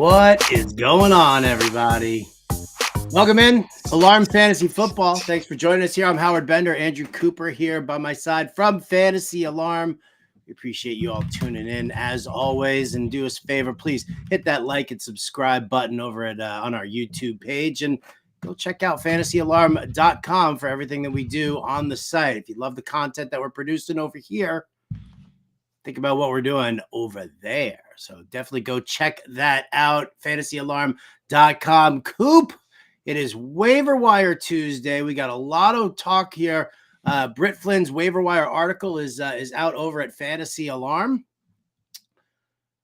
What is going on, everybody? Welcome in, Alarm Fantasy Football. Thanks for joining us here. I'm Howard Bender, Andrew Cooper here by my side from Fantasy Alarm. We appreciate you all tuning in as always, and do us a favor, please hit that like and subscribe button over at on our YouTube page, and go check out fantasyalarm.com for everything that we do on the site. If you love the content that we're producing over here, think about what we're doing over there. So definitely go check that out, fantasyalarm.com. Coop, it is Waiver Wire Tuesday. We got a lot of talk here. Britt Flynn's waiver wire article is out over at Fantasy Alarm.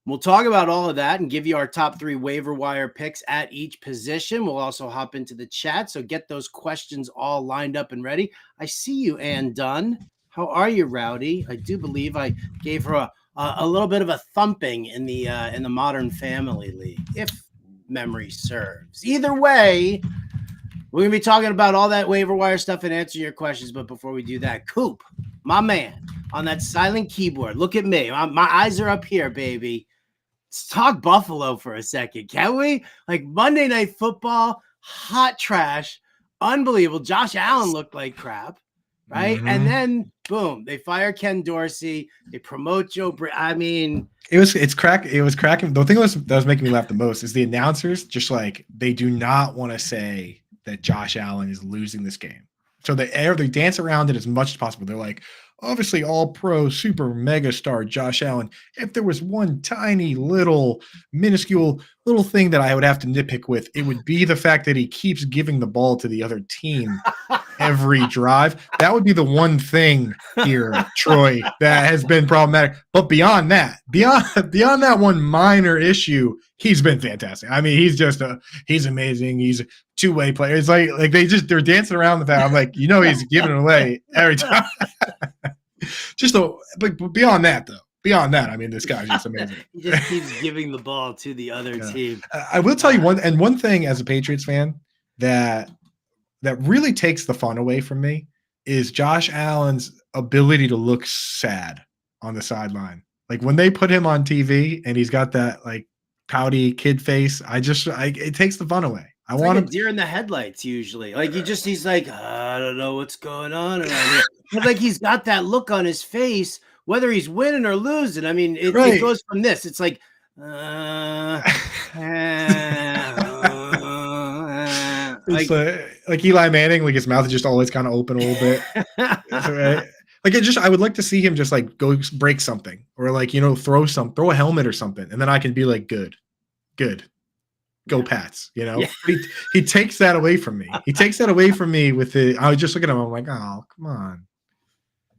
We'll talk about all of that and give you our top 3 waiver wire picks at each position. We'll also hop into the chat, so get those questions all lined up and ready. I see you, Ann Dunn. How are you, Rowdy? I do believe I gave her a little bit of a thumping in the Modern Family League, if memory serves. Either way, we're going to be talking about all that waiver wire stuff and answering your questions. But before we do that, Coop, my man, on that silent keyboard, look at me. My eyes are up here, baby. Let's talk Buffalo for a second, can we? Like Monday Night Football, hot trash, unbelievable. Josh Allen looked like crap, right? Mm-hmm. And then, boom, they fire Ken Dorsey. They promote Joe. I mean, it was cracking. The thing that was making me laugh the most is the announcers just like they do not want to say that Josh Allen is losing this game. So they dance around it as much as possible. They're like, obviously all pro super mega star Josh Allen. If there was one tiny little minuscule little thing that I would have to nitpick with, it would be the fact that he keeps giving the ball to the other team every drive. That would be the one thing here, Troy, that has been problematic. But beyond that one minor issue, he's been fantastic. I mean, he's amazing. He's a two-way player. It's like they're dancing around the fact. I'm like, he's giving it away every time. But beyond that, I mean, this guy's just amazing. He just keeps giving the ball to the other team. I will tell you one thing as a Patriots fan that really takes the fun away from me is Josh Allen's ability to look sad on the sideline. Like when they put him on TV and he's got that like pouty kid face, it takes the fun away. I want like a deer in the headlights usually. Like he's like, I don't know what's going on. But like he's got that look on his face, whether he's winning or losing. I mean, it goes from this. It's like, it's like Eli Manning, like his mouth is just always kind of open a little bit. Right? Like I would like to see him just like go break something or like, throw a helmet or something. And then I can be like, good. Go Pats, Yeah. He takes that away from me. He takes that away from me with I was just looking at him. I'm like, oh, come on.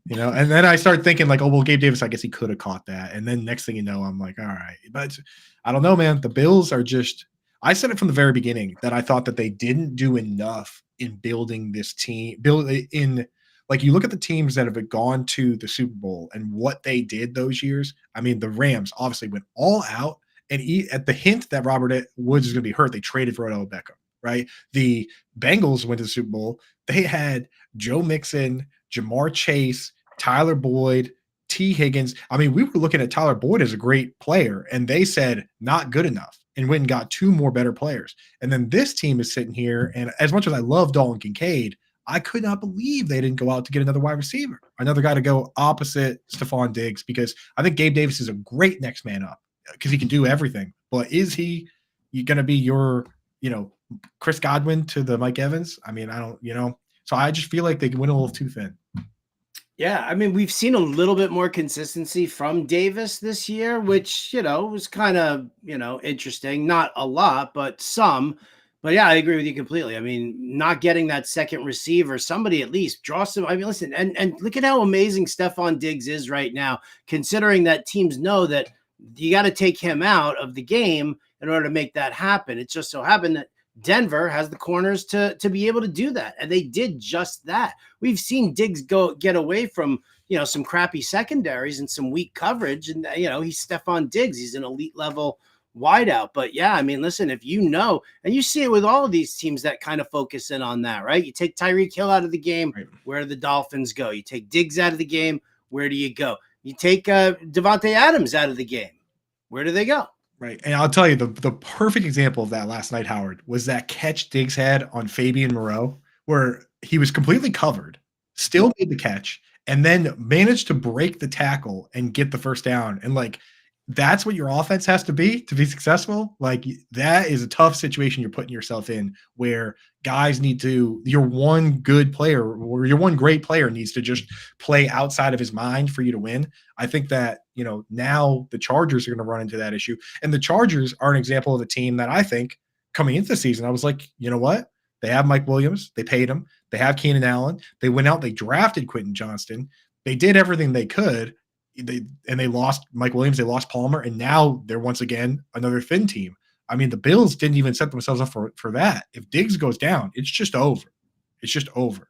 And then I start thinking like, oh, well, Gabe Davis, I guess he could have caught that. And then next thing you know, I'm like, all right. But I don't know, man. The Bills are just – I said it from the very beginning that I thought that they didn't do enough in building this team. Like you look at the teams that have gone to the Super Bowl and what they did those years. I mean, the Rams obviously went all out. And at the hint that Robert Woods is going to be hurt, they traded for Odell Beckham, right? The Bengals went to the Super Bowl. They had Joe Mixon, Jamar Chase, Tyler Boyd, T. Higgins. I mean, we were looking at Tyler Boyd as a great player, and they said not good enough and went and got 2 more better players. And then this team is sitting here, and as much as I love Dalton Kincaid, I could not believe they didn't go out to get another wide receiver, another guy to go opposite Stephon Diggs, because I think Gabe Davis is a great next man up, because he can do everything. But is he going to be your, Chris Godwin to the Mike Evans? I mean, I don't, so I just feel like they went a little too thin. Yeah, I mean, we've seen a little bit more consistency from Davis this year, which, was kind of, interesting. Not a lot, but some. But yeah, I agree with you completely. I mean, not getting that second receiver, somebody at least draw some. I mean, listen, and look at how amazing Stephon Diggs is right now, considering that teams know that you got to take him out of the game in order to make that happen. It just so happened that Denver has the corners to be able to do that. And they did just that. We've seen Diggs get away from, some crappy secondaries and some weak coverage. And, he's Stephon Diggs. He's an elite level wideout. But yeah, I mean, listen, if and you see it with all of these teams that kind of focus in on that, right? You take Tyreek Hill out of the game, right. Where do the Dolphins go? You take Diggs out of the game, where do you go? You take Devonta Adams out of the game. Where do they go? Right. And I'll tell you the perfect example of that last night, Howard, was that catch Diggs had on Fabian Moreau, where he was completely covered, still made the catch, and then managed to break the tackle and get the first down. And like that's what your offense has to be successful. Like that is a tough situation you're putting yourself in where guys need to, your one good player or your one great player needs to just play outside of his mind for you to win. I think that, now the Chargers are going to run into that issue. And the Chargers are an example of a team that I think coming into the season, I was like, you know what? They have Mike Williams. They paid him. They have Keenan Allen. They went out, they drafted Quentin Johnston. They did everything they could. They lost Mike Williams, they lost Palmer, and now they're once again another thin team. I mean, the Bills didn't even set themselves up for that. If Diggs goes down, it's just over. It's just over.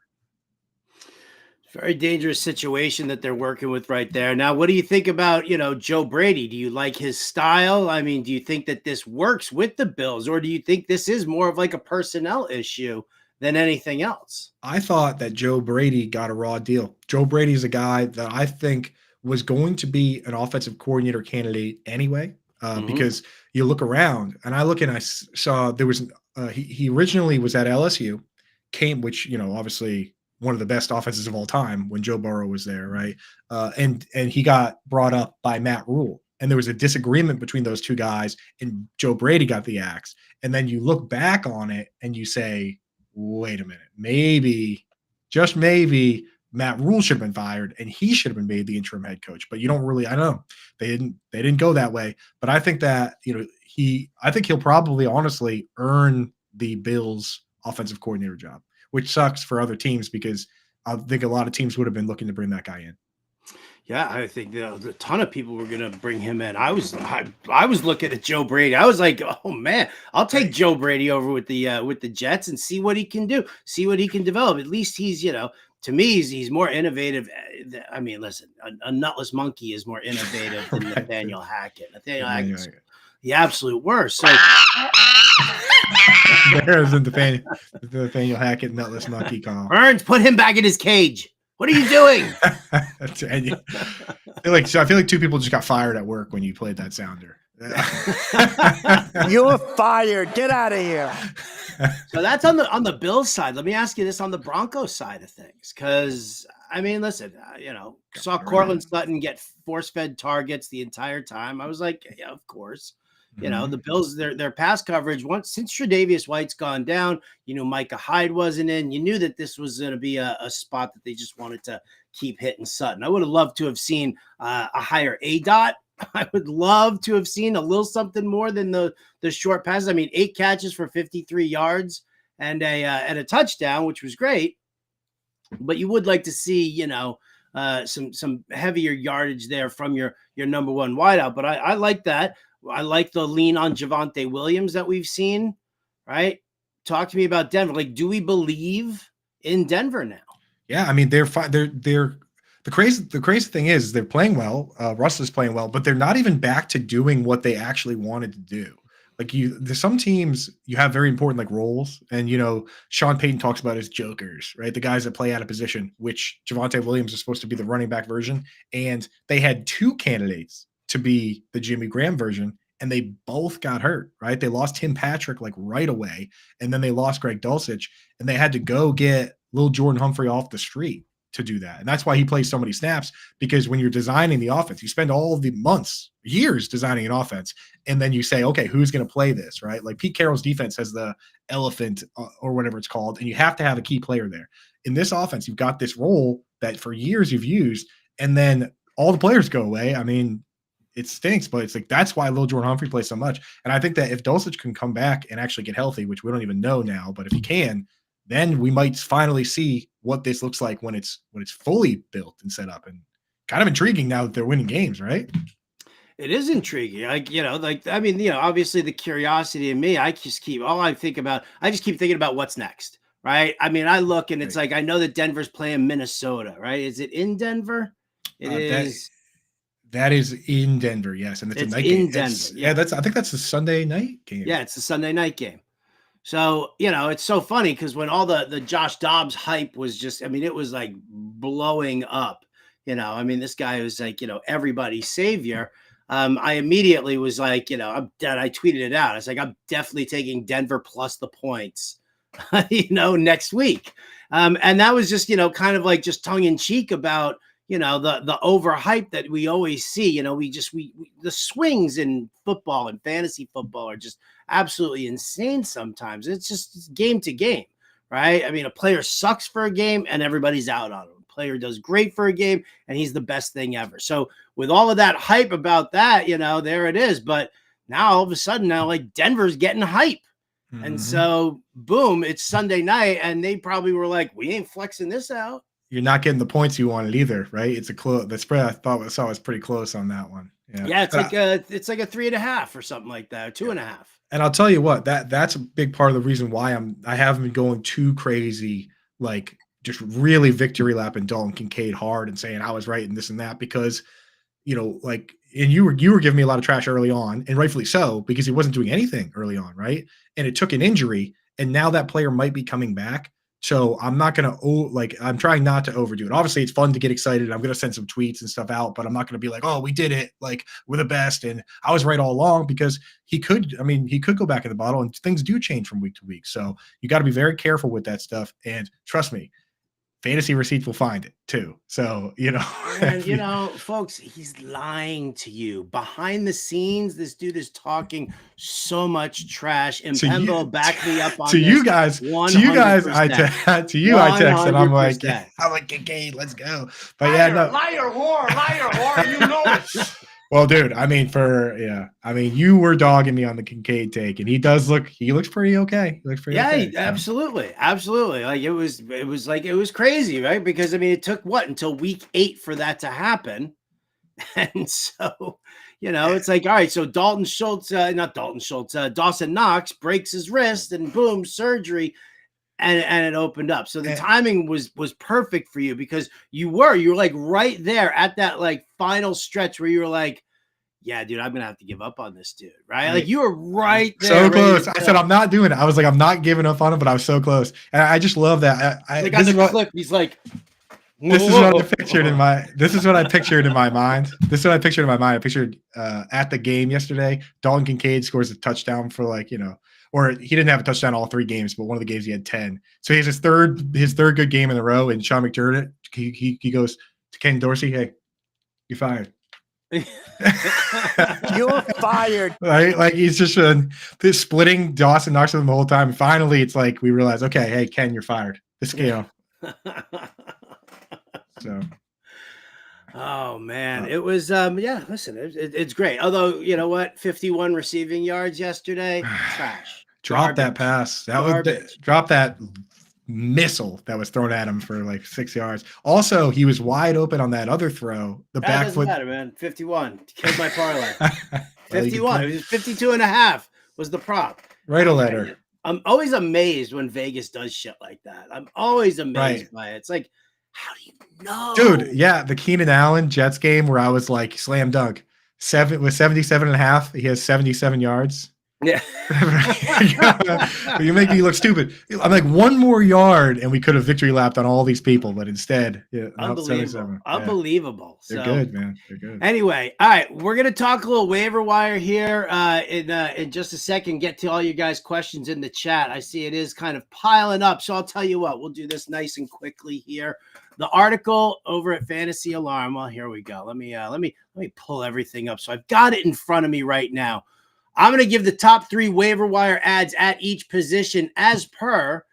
Very dangerous situation that they're working with right there. Now, what do you think about, Joe Brady? Do you like his style? I mean, do you think that this works with the Bills, or do you think this is more of like a personnel issue than anything else? I thought that Joe Brady got a raw deal. Joe Brady is a guy that I think was going to be an offensive coordinator candidate anyway, because you look around and I saw there was he originally was at LSU, which obviously one of the best offenses of all time when Joe Burrow was there, right? And he got brought up by Matt Rule, and there was a disagreement between those two guys, and Joe Brady got the axe. And then you look back on it and you say, wait a minute, maybe, just maybe, Matt Rule should have been fired and he should have been made the interim head coach. But you don't really, I don't know. They didn't go that way. But I think that, I think he'll probably honestly earn the Bills offensive coordinator job, which sucks for other teams because I think a lot of teams would have been looking to bring that guy in. Yeah, I think a ton of people were going to bring him in. I was looking at Joe Brady. I was like, oh man, I'll take Joe Brady over with the Jets and see what he can do, see what he can develop. At least he's, to me, he's more innovative. I mean, listen, a nutless monkey is more innovative than Nathaniel Hackett. Nathaniel Hackett's the absolute worst. So there's the Nathaniel Hackett nutless monkey call. Burns, put him back in his cage. What are you doing? I feel like two people just got fired at work when you played that sounder. You're fired. Get out of here. So that's on the Bills side. Let me ask you this on the Broncos side of things, because I mean, listen, saw Cortland Sutton get force-fed targets the entire time. I was like, yeah, of course. The Bills, their pass coverage, since Tre'Davious White's gone down, Micah Hyde wasn't in. You knew that this was going to be a spot that they just wanted to keep hitting Sutton. I would have loved to have seen a higher ADOT. I would love to have seen a little something more than the short passes. I mean, 8 catches for 53 yards and a touchdown, which was great. But you would like to see, some heavier yardage there from your number one wideout. But I like that. I like the lean on Javonte Williams that we've seen, right? Talk to me about Denver. Like, do we believe in Denver now? Yeah, I mean, they're the crazy thing is they're playing well. Russ is playing well, but they're not even back to doing what they actually wanted to do. Like there's some teams you have very important like roles, and Sean Payton talks about as jokers, right? The guys that play out of position, which Javonte Williams is supposed to be the running back version, and they had 2 candidates to be the Jimmy Graham version, and they both got hurt, right? They lost Tim Patrick like right away, and then they lost Greg Dulcich, and they had to go get little Jordan Humphrey off the street to do that. And that's why he plays so many snaps, because when you're designing the offense, you spend all of the years designing an offense, and then you say, okay, who's going to play this, right? Like Pete Carroll's defense has the elephant or whatever it's called, and you have to have a key player there. In this offense, you've got this role that for years you've used, and then all the players go away. I mean, it stinks, but it's like that's why Lil Jordan Humphrey plays so much. And I think that if Dulcich can come back and actually get healthy, which we don't even know now, but if he can, then we might finally see what this looks like when it's fully built and set up. And kind of intriguing now that they're winning games, right? It is intriguing. Obviously the curiosity in me, I just keep thinking about what's next, right? I mean, I look and it's like, I know that Denver's playing Minnesota, right? Is it in Denver? It is. That is in Denver, yes, and it's a night game. I think that's the Sunday night game. Yeah, it's the Sunday night game. So it's so funny because when all the Josh Dobbs hype was just, I mean, it was like blowing up. This guy was like everybody's savior. I immediately was like, I tweeted it out. I was like, I'm definitely taking Denver plus the points, next week. And that was just, kind of like just tongue in cheek about, the overhype that we always see. The swings in football and fantasy football are just absolutely insane sometimes. It's just game to game, right? I mean, a player sucks for a game and everybody's out on him. A player does great for a game and he's the best thing ever. So with all of that hype about that, there it is. But now all of a sudden like Denver's getting hype. Mm-hmm. And so boom, it's Sunday night and they probably were like, we ain't flexing this out. You're not getting the points you wanted either, right? It's the spread I saw was pretty close on that one. Yeah, it's like a 3.5 or something like that, or 2.5. And I'll tell you what, that's a big part of the reason why I haven't been going too crazy, like just really victory lapping Dalton Kincaid hard and saying I was right and this and that, because and you were giving me a lot of trash early on, and rightfully so, because he wasn't doing anything early on, right? And it took an injury, and now that player might be coming back. So I'm not going to, I'm trying not to overdo it. Obviously, it's fun to get excited. I'm going to send some tweets and stuff out, but I'm not going to be like, oh, we did it. Like, we're the best. And I was right all along, because he could go back in the bottle, and things do change from week to week. So you got to be very careful with that stuff. And trust me, fantasy receipts will find it too. So, and folks, he's lying to you behind the scenes. This dude is talking so much trash, and Pembo back me up on to you guys. I text and I'm like, Kincaid, let's go. But liar, whore, you know it. Well, dude, you were dogging me on the Kincaid take, and he looks pretty okay. He looks pretty okay. Absolutely. Like it was crazy, right? Because it took until week 8 for that to happen. And so, it's like, all right, so Dawson Knox breaks his wrist and boom, surgery. And it opened up. So the timing was perfect for you, because you were like right there at that like final stretch where you were like, yeah, dude, I'm going to have to give up on this dude. Right. Like you were right there. So close. I said, I'm not doing it. I was like, I'm not giving up on him, but I was so close. And I just love that. Like on the clip, he's like, this is what I pictured in my mind. This is what I pictured in my mind. I pictured at the game yesterday, Dalton Kincaid scores a touchdown for or he didn't have a touchdown all 3 games, but one of the games he had 10. So he has his third good game in a row. And Sean McDermott, he goes to Ken Dorsey, hey, you're fired. You're fired. Right? Like he's just splitting Dawson Knox the whole time. And finally, it's like we realize, okay, hey, Ken, you're fired. This game. So. Oh man, it was listen, it's great. Although, you know what? 51 receiving yards yesterday. Trash. Drop that pass. Drop that missile that was thrown at him for like 6 yards. Also, he was wide open on that other throw. The back foot. Doesn't matter, man. 51 killed my parlay. 51. It was 52.5 was the prop. Write a letter. I'm always amazed when Vegas does shit like that. I'm always amazed by it. It's like, how do you know? Dude, yeah, the Keenan Allen Jets game where I was like, slam dunk. 77.5. He has 77 yards. Yeah. You make me look stupid. I'm like, one more yard and we could have victory lapped on all these people, but instead, unbelievable. They're good, man. They're good. Anyway, all right, we're gonna talk a little waiver wire here in just a second. Get to all you guys' questions in the chat. I see it is kind of piling up, so I'll tell you what, we'll do this nice and quickly here. The article over at Fantasy Alarm. Well, here we go. Let me pull everything up. So I've got it in front of me right now. I'm going to give the top 3 waiver wire ads at each position as per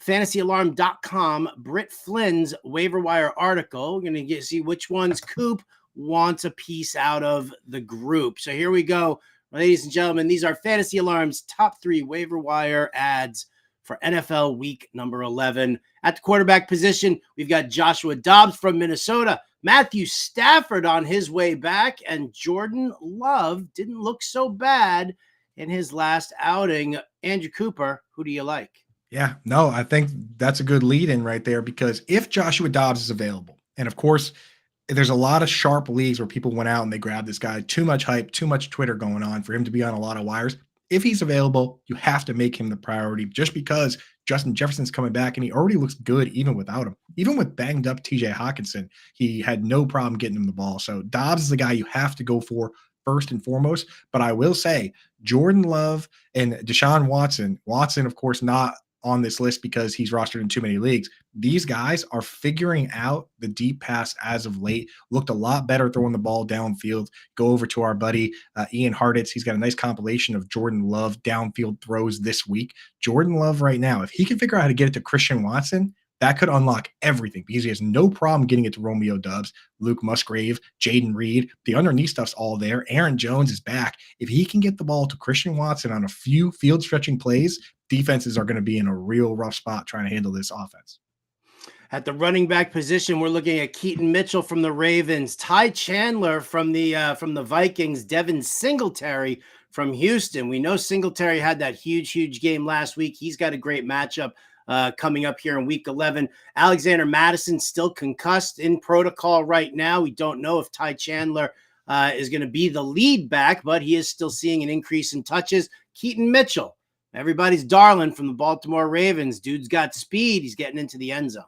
fantasyalarm.com, Britt Flynn's waiver wire article. We're going to see which ones Coop wants a piece out of the group. So here we go, ladies and gentlemen. These are Fantasy Alarm's top 3 waiver wire ads for NFL week number 11. At the quarterback position, we've got Joshua Dobbs from Minnesota, Matthew Stafford on his way back, and Jordan Love didn't look so bad in his last outing. Andrew Cooper, who do you like? Yeah, no, I think that's a good lead in right there, because if Joshua Dobbs is available, and of course, there's a lot of sharp leagues where people went out and they grabbed this guy, too much hype, too much Twitter going on for him to be on a lot of wires. If he's available, you have to make him the priority, just because Justin Jefferson's coming back and he already looks good even without him. Even with banged up TJ Hawkinson, he had no problem getting him the ball. So Dobbs is the guy you have to go for. first and foremost. But I will say Jordan Love and Deshaun Watson, of course, not on this list because he's rostered in too many leagues. These guys are figuring out the deep pass as of late. Looked a lot better throwing the ball downfield. Go over to our buddy Ian Hartitz. He's got a nice compilation of Jordan Love downfield throws this week. Jordan Love right now, if he can figure out how to get it to Christian Watson, that could unlock everything because he has no problem getting it to Romeo Doubs, Luke Musgrave, Jaden Reed. The underneath stuff's all there. Aaron Jones is back. If he can get the ball to Christian Watson on a few field stretching plays, defenses are going to be in a real rough spot trying to handle this offense. At the running back position, we're looking at Keaton Mitchell from the Ravens, Ty Chandler from the Vikings, Devin Singletary from Houston. We know Singletary had that huge game last week. He's got a great matchup coming up here in week 11. Alexander Madison still concussed in protocol right now. We don't know if Ty Chandler is going to be the lead back, but he is still seeing an increase in touches. Keaton Mitchell, everybody's darling from the Baltimore Ravens. Dude's got speed. He's getting into the end zone.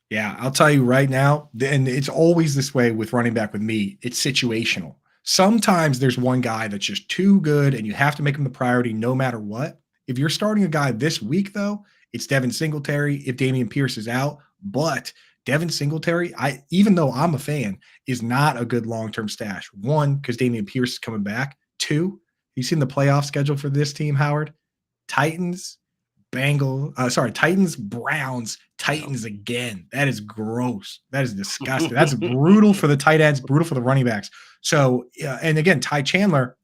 Yeah, I'll tell you right now, and it's always this way with running back with me, it's situational. Sometimes there's one guy that's just too good and you have to make him the priority no matter what. If you're starting a guy this week, though, it's Devin Singletary if Damien Pierce is out. But Devin Singletary, even though I'm a fan, is not a good long-term stash. One, because Damien Pierce is coming back. Two, you seen the playoff schedule for this team, Howard? Titans, Browns, Titans again. That is gross. That is disgusting. That's brutal for the tight ends, brutal for the running backs. So, and again, Ty Chandler,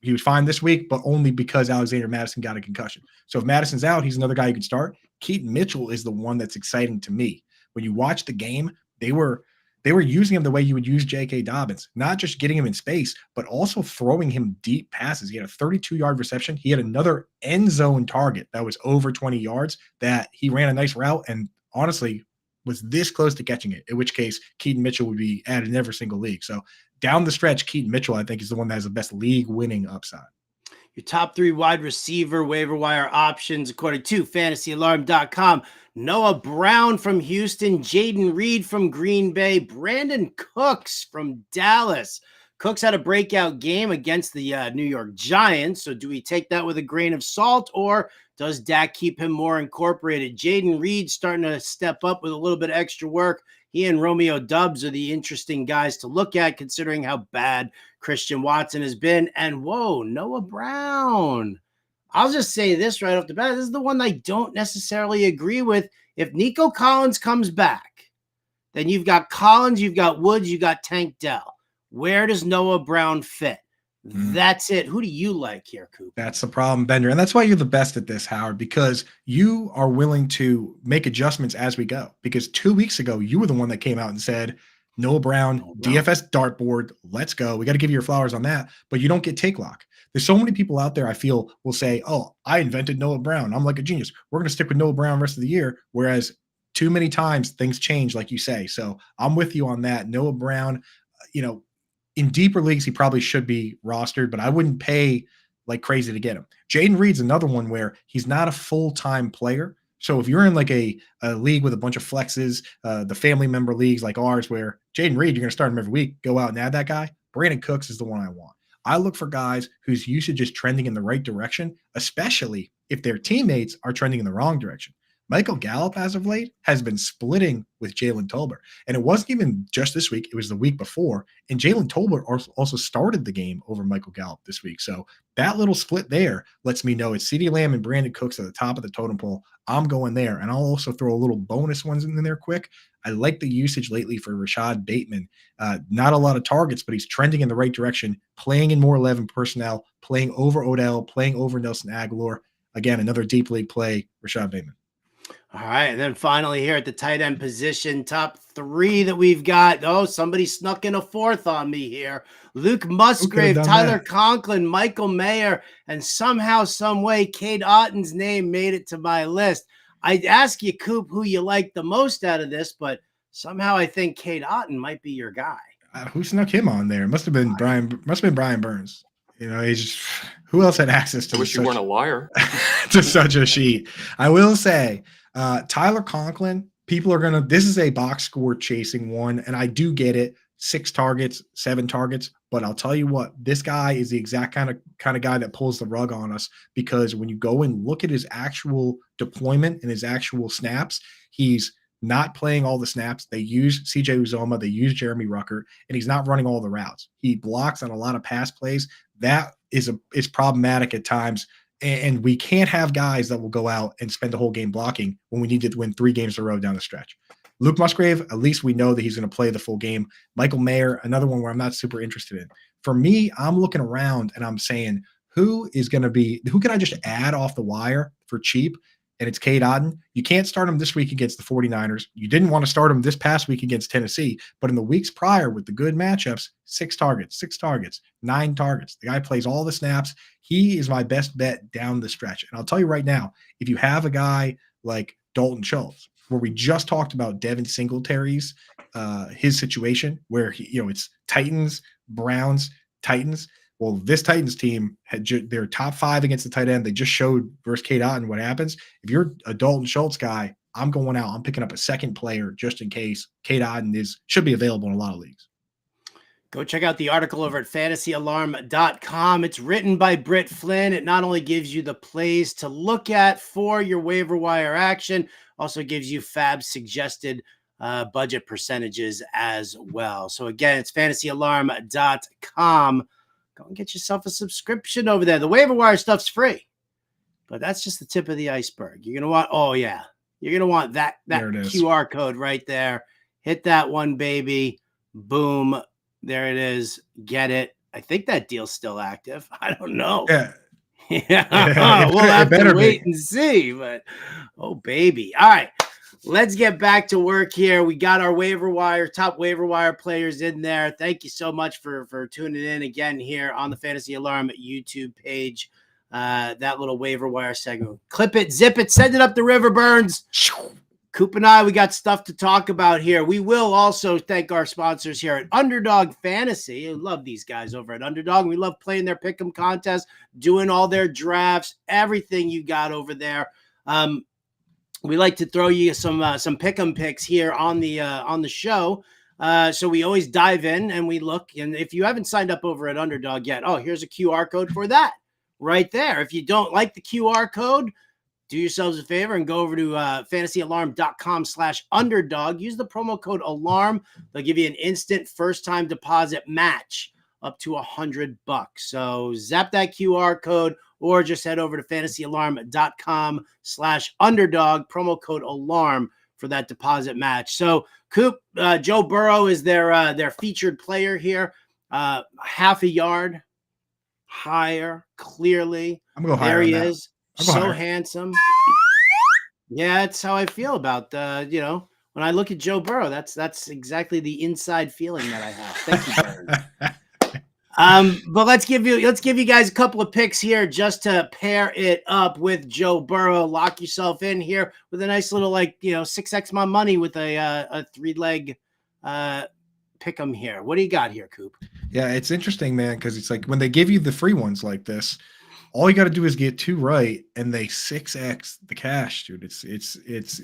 he was fine this week, but only because Alexander Madison got a concussion. So if Madison's out, he's another guy you could start. Keaton Mitchell is the one that's exciting to me. When you watch the game, they were using him the way you would use J.K. Dobbins, not just getting him in space, but also throwing him deep passes. He had a 32-yard reception. He had another end zone target that was over 20 yards that he ran a nice route and honestly was this close to catching it, in which case Keaton Mitchell would be added in every single league. So down the stretch, Keaton Mitchell, I think, is the one that has the best league-winning upside. Your top 3 wide receiver waiver wire options, according to fantasyalarm.com. Noah Brown from Houston, Jaden Reed from Green Bay, Brandon Cooks from Dallas. Cooks had a breakout game against the New York Giants. So do we take that with a grain of salt, or does Dak keep him more incorporated? Jaden Reed starting to step up with a little bit of extra work. He and Romeo Doubs are the interesting guys to look at, considering how bad Christian Watson has been. And whoa, Noah Brown. I'll just say this right off the bat. This is the one I don't necessarily agree with. If Nico Collins comes back, then you've got Collins, you've got Woods, you've got Tank Dell. Where does Noah Brown fit? That's it. Who do you like here, Coop? That's the problem, Bender. And that's why you're the best at this, Howard, because you are willing to make adjustments as we go. Because 2 weeks ago, you were the one that came out and said, Noah Brown, DFS dartboard, let's go. We got to give you your flowers on that. But you don't get take lock. There's so many people out there I feel will say, oh, I invented Noah Brown. I'm like a genius. We're going to stick with Noah Brown the rest of the year. Whereas too many times things change, like you say. So I'm with you on that. Noah Brown, in deeper leagues, he probably should be rostered, but I wouldn't pay like crazy to get him. Jaden Reed's another one where he's not a full-time player. So if you're in like a league with a bunch of flexes, the family member leagues like ours where Jaden Reed, you're going to start him every week, go out and add that guy. Brandon Cooks is the one I want. I look for guys whose usage is trending in the right direction, especially if their teammates are trending in the wrong direction. Michael Gallup, as of late, has been splitting with Jaylen Tolbert. And it wasn't even just this week. It was the week before. And Jaylen Tolbert also started the game over Michael Gallup this week. So that little split there lets me know it's CeeDee Lamb and Brandon Cooks at the top of the totem pole. I'm going there. And I'll also throw a little bonus ones in there quick. I like the usage lately for Rashad Bateman. Not a lot of targets, but he's trending in the right direction, playing in more 11 personnel, playing over Odell, playing over Nelson Aguilar. Again, another deep league play, Rashad Bateman. All right, and then finally here at the tight end position, top 3 that we've got. Oh, somebody snuck in a 4th on me here. Luke Musgrave, Tyler Conklin, Michael Mayer, and somehow, some way, Cade Otton's name made it to my list. I'd ask you, Coop, who you like the most out of this, but somehow I think Cade Otton might be your guy. Who snuck him on there? Must have been Brian Burns. He's just, who else had access to? I wish you weren't a liar. To such a sheet. I will say, Tyler Conklin, people are this is a box score chasing one, and I do get it. 6 targets, 7 targets. But I'll tell you what, this guy is the exact kind of guy that pulls the rug on us, because when you go and look at his actual deployment and his actual snaps, he's not playing all the snaps. They use CJ Uzoma, they use Jeremy Ruckert, and he's not running all the routes. He blocks on a lot of pass plays. That is problematic at times. And we can't have guys that will go out and spend the whole game blocking when we need to win 3 games in a row down the stretch. Luke Musgrave, at least we know that he's going to play the full game. Michael Mayer, another one where I'm not super interested in. For me, I'm looking around and I'm saying, who can I just add off the wire for cheap? And it's Cade Otton. You can't start him this week against the 49ers. You didn't want to start him this past week against Tennessee, but in the weeks prior with the good matchups, 6 targets, 9 targets. The guy plays all the snaps. He is my best bet down the stretch. And I'll tell you right now, if you have a guy like Dalton Schultz, where we just talked about Devin Singletary's his situation, where it's Titans, Browns, Titans. Well, this Titans team had their top 5 against the tight end. They just showed versus Cade Otton what happens. If you're a Dalton Schultz guy, I'm going out. I'm picking up a second player just in case. Cade Otton should be available in a lot of leagues. Go check out the article over at fantasyalarm.com. It's written by Britt Flynn. It not only gives you the plays to look at for your waiver wire action, also gives you Fab's suggested budget percentages as well. So again, it's fantasyalarm.com. Go and get yourself a subscription over there. The waiver wire stuff's free, but that's just the tip of the iceberg. You're going to want, you're going to want that QR code right there. Hit that one, baby. Boom. There it is. Get it. I think that deal's still active. I don't know. Yeah. We'll have to wait and see, but baby. All right. Let's get back to work here. We got our top waiver wire players in there. Thank you so much for tuning in again here on the Fantasy Alarm YouTube page. That little waiver wire segment. Clip it, zip it, send it up the river, Burns. Coop and I, we got stuff to talk about here. We will also thank our sponsors here at Underdog Fantasy. I love these guys over at Underdog. We love playing their pick'em contest, doing all their drafts, everything you got over there. We like to throw you some pick'em picks here on the show. So we always dive in and we look. And if you haven't signed up over at Underdog yet, here's a QR code for that right there. If you don't like the QR code, do yourselves a favor and go over to fantasyalarm.com/underdog. Use the promo code ALARM. They'll give you an instant first-time deposit match up to $100. So zap that QR code or just head over to fantasyalarm.com/underdog, promo code ALARM for that deposit match. So Coop, Joe Burrow is their featured player here. Half a yard higher, clearly. I'm going to go higher. There he is. So handsome. Yeah, that's how I feel about when I look at Joe Burrow, that's exactly the inside feeling that I have. Thank you, Burns. But let's give you guys a couple of picks here just to pair it up with Joe Burrow. Lock yourself in here with a nice little 6x my money with a 3-leg pick 'em here. What do you got here, Coop? Yeah, it's interesting, man, because it's like when they give you the free ones like this, all you got to do is get 2 right, and they 6x the cash, dude. It's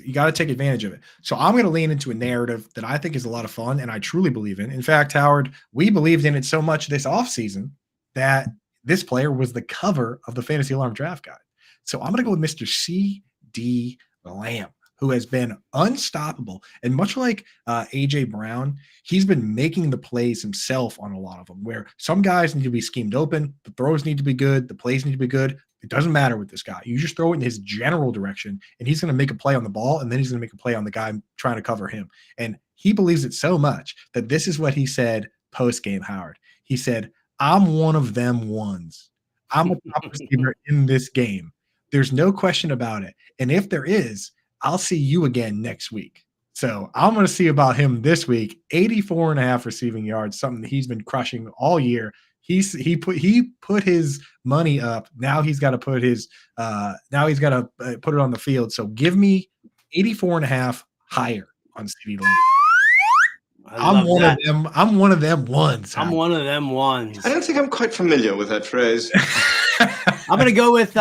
you got to take advantage of it. So I'm going to lean into a narrative that I think is a lot of fun, and I truly believe in. In fact, Howard, we believed in it so much this offseason that this player was the cover of the Fantasy Alarm Draft Guide. So I'm going to go with Mr. C.D. Lamb, who has been unstoppable. And much like A.J. Brown, he's been making the plays himself on a lot of them, where some guys need to be schemed open, the throws need to be good, the plays need to be good. It doesn't matter with this guy. You just throw it in his general direction, and he's going to make a play on the ball, and then he's going to make a play on the guy trying to cover him. And he believes it so much that this is what he said post-game, Howard. He said, I'm one of them ones. I'm a top receiver in this game. There's no question about it. And if there is, I'll see you again next week. So I'm going to see about him this week. 84.5 receiving yards, something that he's been crushing all year. He put his money up. Now he's got to put his put it on the field. So give me 84.5 higher on CD Lamb. I'm one of them. I'm one of them ones. I'm one of them ones. I don't think I'm quite familiar with that phrase. I'm gonna go with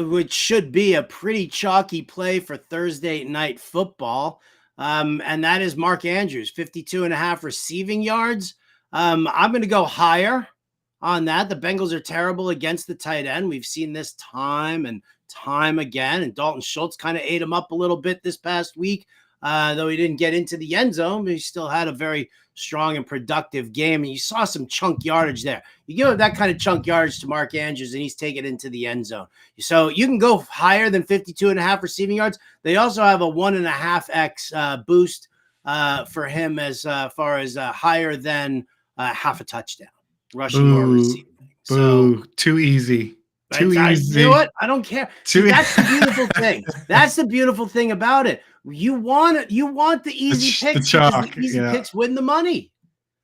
which should be a pretty chalky play for Thursday night football. and that is Mark Andrews, 52.5 receiving yards. I'm going to go higher on that. The Bengals are terrible against the tight end. We've seen this time and time again, and Dalton Schultz kind of ate him up a little bit this past week, though he didn't get into the end zone, but he still had a very strong and productive game, and you saw some chunk yardage there. You give that kind of chunk yardage to Mark Andrews, and he's taken into the end zone. So you can go higher than 52.5 receiving yards. They also have a 1.5x boost for him as far as higher than half a touchdown rushing or receiving. So too easy. Too easy. You know what? I don't care. That's the beautiful thing. That's the beautiful thing about it. You want the easy picks. The easy picks win the money.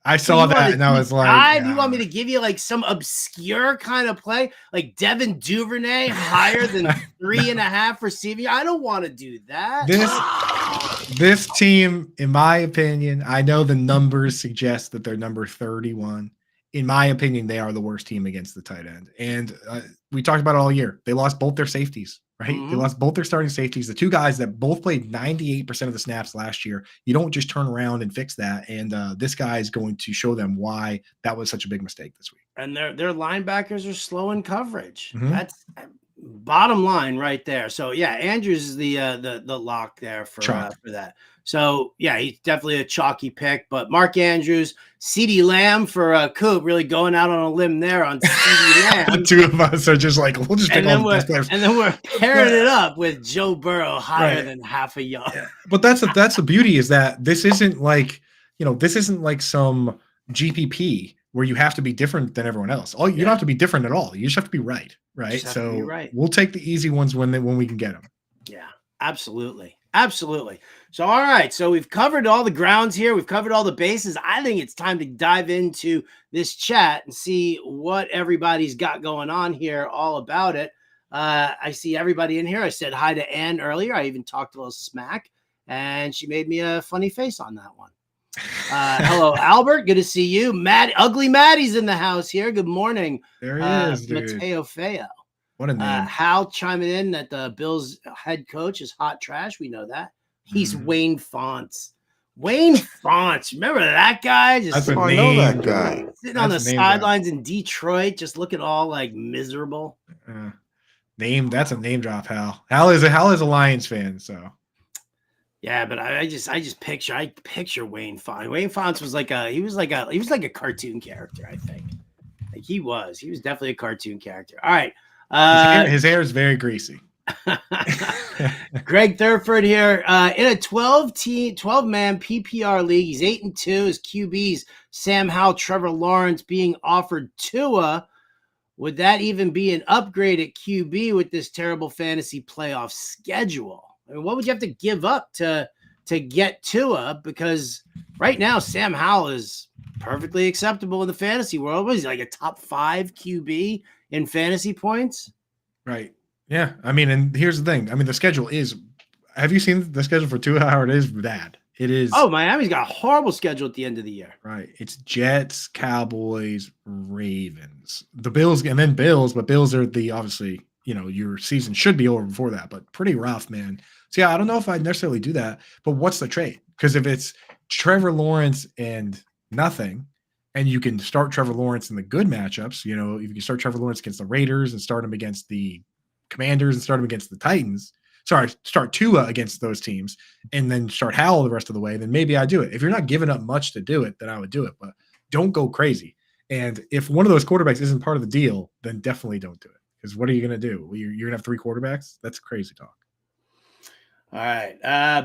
I saw that and I was like, you want me to give you like some obscure kind of play, like Devin Duvernay higher than 3.5 receiving? I don't want to do that. This team, in my opinion, I know the numbers suggest that they're number 31. In my opinion, they are the worst team against the tight end. And we talked about it all year. They lost both their safeties, right? Mm-hmm. They lost both their starting safeties. The two guys that both played 98% of the snaps last year. You don't just turn around and fix that. And this guy is going to show them why that was such a big mistake this week. And their linebackers are slow in coverage. Mm-hmm. That's bottom line right there. So, yeah, Andrews is the lock there for that. So, yeah, he's definitely a chalky pick. But Mark Andrews, CeeDee Lamb for Coop, really going out on a limb there on CeeDee Lamb. The two of us are just like, we'll just pick all the best players. And then we're pairing it up with Joe Burrow higher than half a yard. Yeah. But that's the beauty is that this isn't like, some GPP where you have to be different than everyone else. You don't have to be different at all. You just have to be right? So we'll take the easy ones when we can get them. Yeah, absolutely. Absolutely. So, all right. So we've covered all the grounds here. We've covered all the bases. I think it's time to dive into this chat and see what everybody's got going on here, all about it. I see everybody in here. I said hi to Ann earlier. I even talked a little smack, and she made me a funny face on that one. Hello, Albert. Good to see you. Ugly Maddie's in the house here. Good morning. There he is, dude. Mateo Feo. What a name. Hal chiming in that the Bills head coach is hot trash. We know that. He's Wayne Fonts. Wayne Fonts. Remember that guy? I know that guy. Sitting on the sidelines in Detroit, just looking all like miserable. That's a name drop, Hal. Hal is a Lions fan, so. Yeah, but I just picture Wayne Fonts. Wayne Fonts was like a cartoon character, I think. Like he was definitely a cartoon character. All right. His hair is very greasy. Greg Thurford here. In a 12-man PPR league, he's 8-2. His QBs Sam Howell, Trevor Lawrence being offered Tua. Would that even be an upgrade at QB with this terrible fantasy playoff schedule? I mean, what would you have to give up to get Tua? Because right now, Sam Howell is perfectly acceptable in the fantasy world. What is he, like a top 5 QB in fantasy points? Right. Yeah. I mean, and here's the thing. I mean, the schedule is – have you seen the schedule for Tua? How it is bad. It is. Oh, Miami's got a horrible schedule at the end of the year. Right. It's Jets, Cowboys, Ravens. The Bills, and then Bills, but Bills are obviously, your season should be over before that, but pretty rough, man. So, yeah, I don't know if I'd necessarily do that, but what's the trade? Because if it's Trevor Lawrence and nothing, and you can start Trevor Lawrence in the good matchups, if you can start Trevor Lawrence against the Raiders and start him against the Commanders and start him against the Titans, start Tua against those teams and then start Howell the rest of the way, then maybe I do it. If you're not giving up much to do it, then I would do it, but don't go crazy. And if one of those quarterbacks isn't part of the deal, then definitely don't do it. Because what are you going to do? You're going to have 3 quarterbacks? That's crazy talk. All right.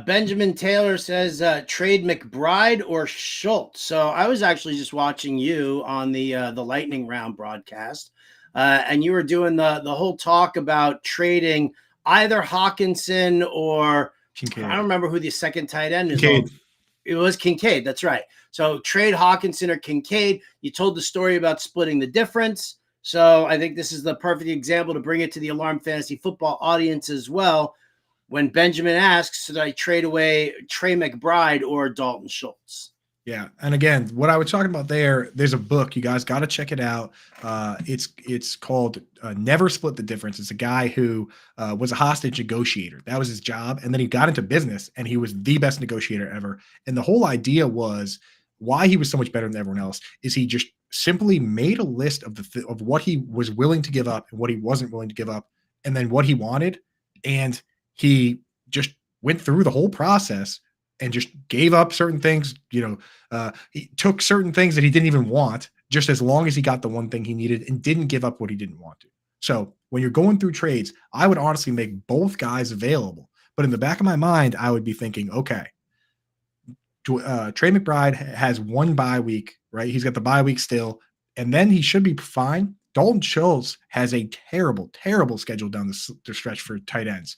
Benjamin Taylor says trade McBride or Schultz. So I was actually just watching you on the Lightning Round broadcast, and you were doing the whole talk about trading either Hawkinson or Kincaid. I don't remember who the second tight end is. It was Kincaid. That's right. So trade Hawkinson or Kincaid. You told the story about splitting the difference. So I think this is the perfect example to bring it to the Alarm Fantasy Football audience as well. When Benjamin asks, should I trade away Trey McBride or Dalton Schultz? Yeah. And again, what I was talking about there's a book. You guys got to check it out. It's called Never Split the Difference. It's a guy who was a hostage negotiator. That was his job. And then he got into business and he was the best negotiator ever. And the whole idea was why he was so much better than everyone else is he just simply made a list of of what he was willing to give up and what he wasn't willing to give up, and then what he wanted. And he just went through the whole process and just gave up certain things. He took certain things that he didn't even want, just as long as he got the one thing he needed, and didn't give up what he didn't want to. So when you're going through trades, I would honestly make both guys available. But in the back of my mind, I would be thinking, okay, Trey McBride has one bye week, right? He's got the bye week still, and then he should be fine. Dalton Schultz has a terrible, terrible schedule down the stretch for tight ends.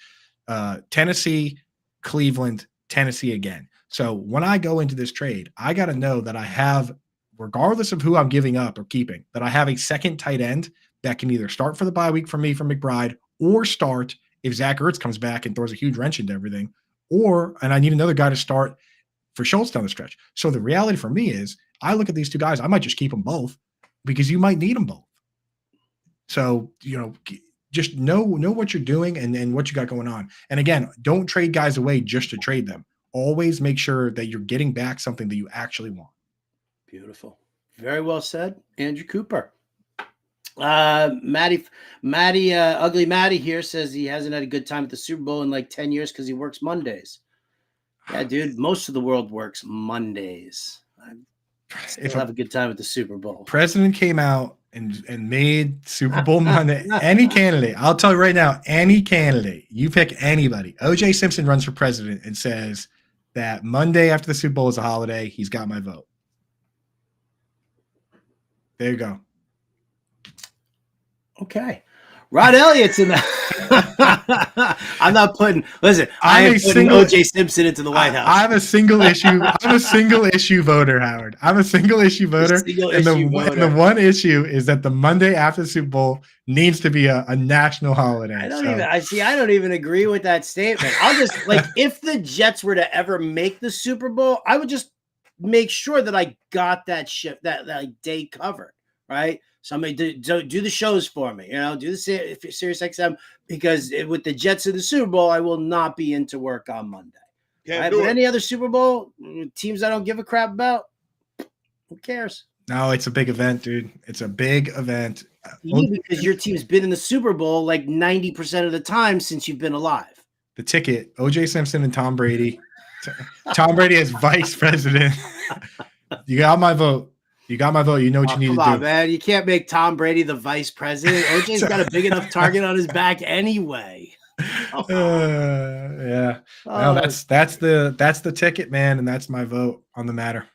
Tennessee, Cleveland, Tennessee again. So when I go into this trade, I got to know that I have, regardless of who I'm giving up or keeping, that I have a second tight end that can either start for the bye week for me from McBride, or start if Zach Ertz comes back and throws a huge wrench into everything, and I need another guy to start for Schultz down the stretch. So the reality for me is I look at these two guys, I might just keep them both because you might need them both. So, just know what you're doing and what you got going on. And again, don't trade guys away just to trade them. Always make sure that you're getting back something that you actually want. Beautiful. Very well said, Andrew Cooper. Ugly Matty here says he hasn't had a good time at the Super Bowl in like 10 years because he works Mondays. Yeah, dude, most of the world works Mondays. If have a good time at the Super Bowl. President came out and made Super Bowl Monday. Any candidate, I'll tell you right now, any candidate, you pick anybody. O.J. Simpson runs for president and says that Monday after the Super Bowl is a holiday. He's got my vote. There you go. Okay. Rod Elliott's in that. I'm not putting. Listen, I'm putting O.J. Simpson into the White House. I'm a single issue. I'm a single issue voter, Howard. I'm a single issue voter. The one issue is that the Monday after the Super Bowl needs to be a national holiday. I don't even agree with that statement. I'll just if the Jets were to ever make the Super Bowl, I would just make sure that I got that that day covered, right? Somebody do the shows for me, do the Sirius XM, because with the Jets in the Super Bowl, I will not be into work on Monday. Right? But any other Super Bowl teams I don't give a crap about, who cares? No, it's a big event, dude. It's a big event. Because your team's been in the Super Bowl like 90% of the time since you've been alive. The ticket, O.J. Simpson and Tom Brady. Tom Brady as vice president. You got my vote. You got my vote. You know what you need to do. Come on, man. You can't make Tom Brady the vice president. OJ's got a big enough target on his back anyway. Yeah. No, that's the ticket, man, and that's my vote on the matter.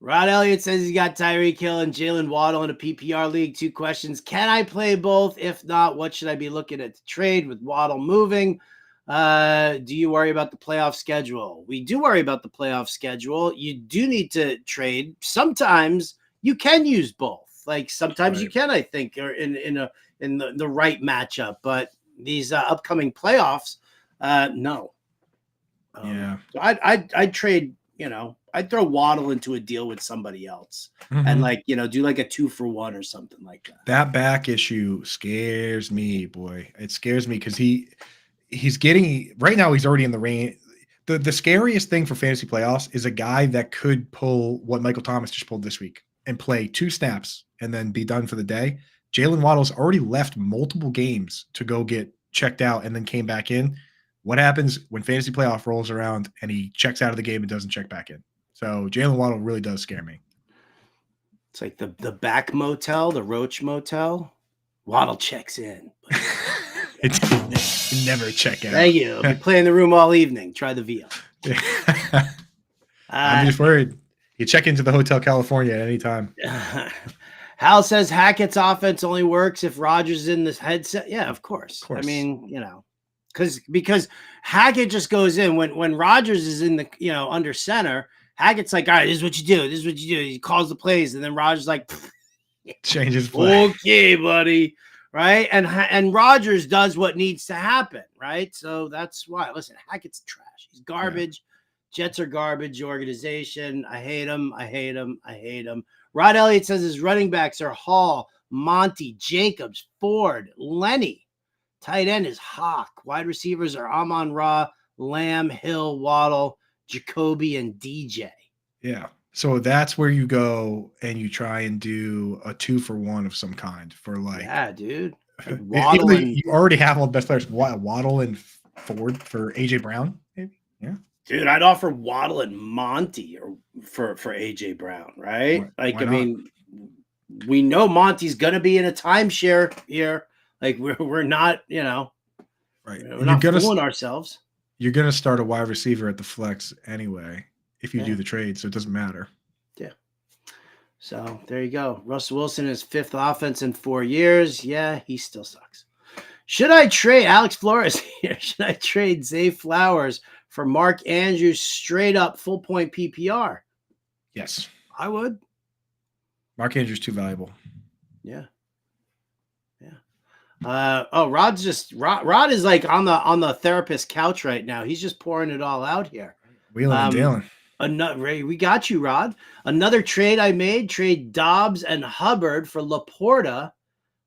Rod Elliott says he's got Tyreek Hill and Jaylen Waddle in a PPR league. 2 questions. Can I play both? If not, what should I be looking at to trade with Waddle moving? Do you worry about the playoff schedule? We do worry about the playoff schedule. You do need to trade. Sometimes you can use both. Sometimes you can, I think, or in the right matchup. But these upcoming playoffs, no. Yeah. So I'd trade. I'd throw Waddle into a deal with somebody else, and do like a 2-for-1 or something like that. That back issue scares me, boy. It scares me because he's getting right now. He's already in the range. The scariest thing for fantasy playoffs is a guy that could pull what Michael Thomas just pulled this week and play 2 snaps and then be done for the day. Jaylen Waddle's already left multiple games to go get checked out and then came back in. What happens when fantasy playoff rolls around and he checks out of the game and doesn't check back in? So Jaylen Waddle really does scare me. It's like the back motel, the Roach motel. Waddle checks in. It's never check out. Thank you. I'll be playing the room all evening. Try the VO. I'm just worried. You check into the Hotel California at any time. Hal says Hackett's offense only works if Rodgers is in this headset. Yeah, of course. I mean, because Hackett just goes in when Rodgers is in the under center. Hackett's like, all right, this is what you do. This is what you do. He calls the plays, and then Rodgers like changes play. Okay, buddy. Right. And Rodgers does what needs to happen. Right. So that's why. Listen, Hackett's trash. He's garbage. Jets are garbage organization. I hate them. I hate them. I hate them. Rod Elliott says his running backs are Hall, Monty, Jacobs, Ford, Lenny. Tight end is Hawk. Wide receivers are Amon-Ra, Lamb, Hill, Waddle, Jacoby, and DJ. Yeah. So that's where you go and you try and do a 2-for-1 of some kind for like. Yeah, dude. Like Waddle and, you already have all the best players. Waddle and Ford for AJ Brown, maybe. Yeah. Dude, I'd offer Waddle and Monty or for AJ Brown, right? Why not? We know Monty's gonna be in a timeshare here. Like we're not, right. We're not fooling ourselves. You're gonna start a wide receiver at the flex anyway if you do the trade, so it doesn't matter. Yeah. So there you go. Russell Wilson is 5th offense in 4 years. Yeah, he still sucks. Should I trade Alex Flores here? Should I trade Zay Flowers for Mark Andrews straight up full point PPR? Yes. I would. Mark Andrews too valuable. Yeah. Yeah. Rod is like on the therapist couch right now. He's just pouring it all out here. Wheeling and dealing. Ray, we got you, Rod. Another trade I made, trade Dobbs and Hubbard for Laporta.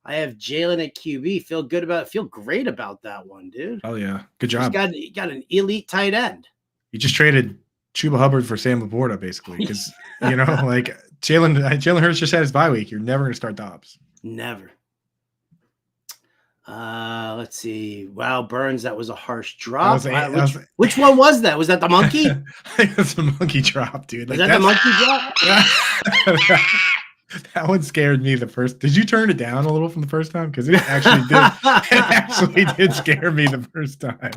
I have Jaylen at QB. Feel great about that one, dude. Oh yeah. Good job. He got an elite tight end. You just traded Chuba Hubbard for Sam Laporta, basically, because like Jalen Hurts just had his bye week. You're never going to start Dobbs. Never. Let's see. Wow, Burns, that was a harsh drop. Which one was that? Was that the monkey? I think that's the monkey drop, dude. Was that the monkey drop? That one scared me the first. Did you turn it down a little from the first time? Because it actually did. It actually did scare me the first time.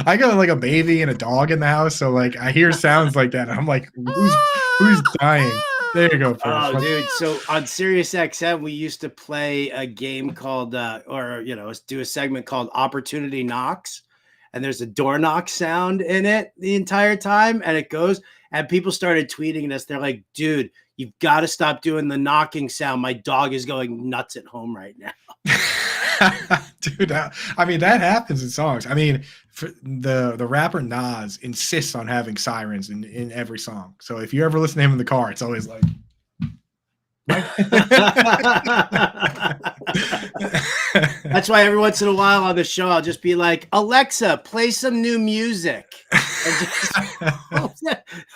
I got like a baby and a dog in the house, so like I hear sounds like that. And I'm like, who's dying? There you go. Oh, dude. So on Sirius XM, we used to play a game called, do a segment called Opportunity Knocks. And there's a door knock sound in it the entire time. And it goes, and people started tweeting us. They're like, dude, you've got to stop doing the knocking sound. My dog is going nuts at home right now. Dude, that happens in songs. I mean, the rapper Nas insists on having sirens in every song. So if you ever listen to him in the car, it's always like. That's why every once in a while on the show, I'll just be like, Alexa, play some new music. And just,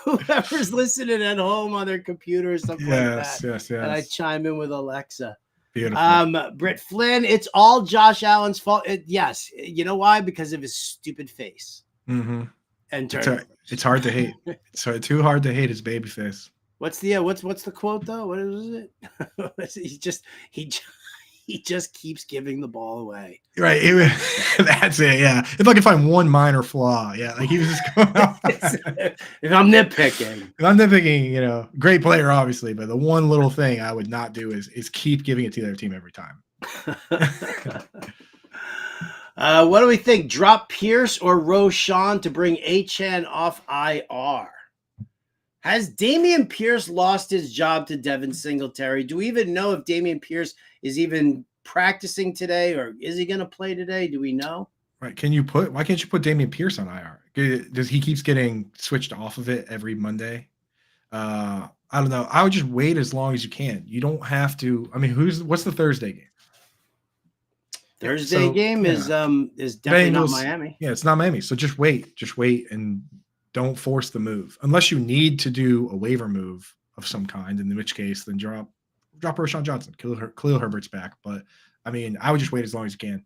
whoever's listening at home on their computer or something like that. Yes. And I chime in with Alexa. Beautiful. Britt Flynn, it's all Josh Allen's fault. Yes. You know why? Because of his stupid face. Mm-hmm. And it's hard to hate. It's too hard to hate his baby face. What's the quote though? What is it? He just keeps giving the ball away. Right. That's it. Yeah. If I could find one minor flaw, yeah. Like he was just going off. If I'm nitpicking, great player, obviously, but the one little thing I would not do is keep giving it to the other team every time. What do we think? Drop Pierce or Roshan to bring Achane off IR? Has Damien Pierce lost his job to Devin Singletary? Do we even know if Damien Pierce is even practicing today, or is he going to play today? Do we know? Right. Why can't you put Damien Pierce on IR? Does he keeps getting switched off of it every Monday? I don't know. I would just wait as long as you can. You don't have to. I mean, what's the Thursday game? Thursday game is definitely not Miami. Yeah, it's not Miami. So just wait and don't force the move unless you need to do a waiver move of some kind, in which case then drop Rashawn Johnson. Khalil Herbert's back. But I mean, I would just wait as long as you can.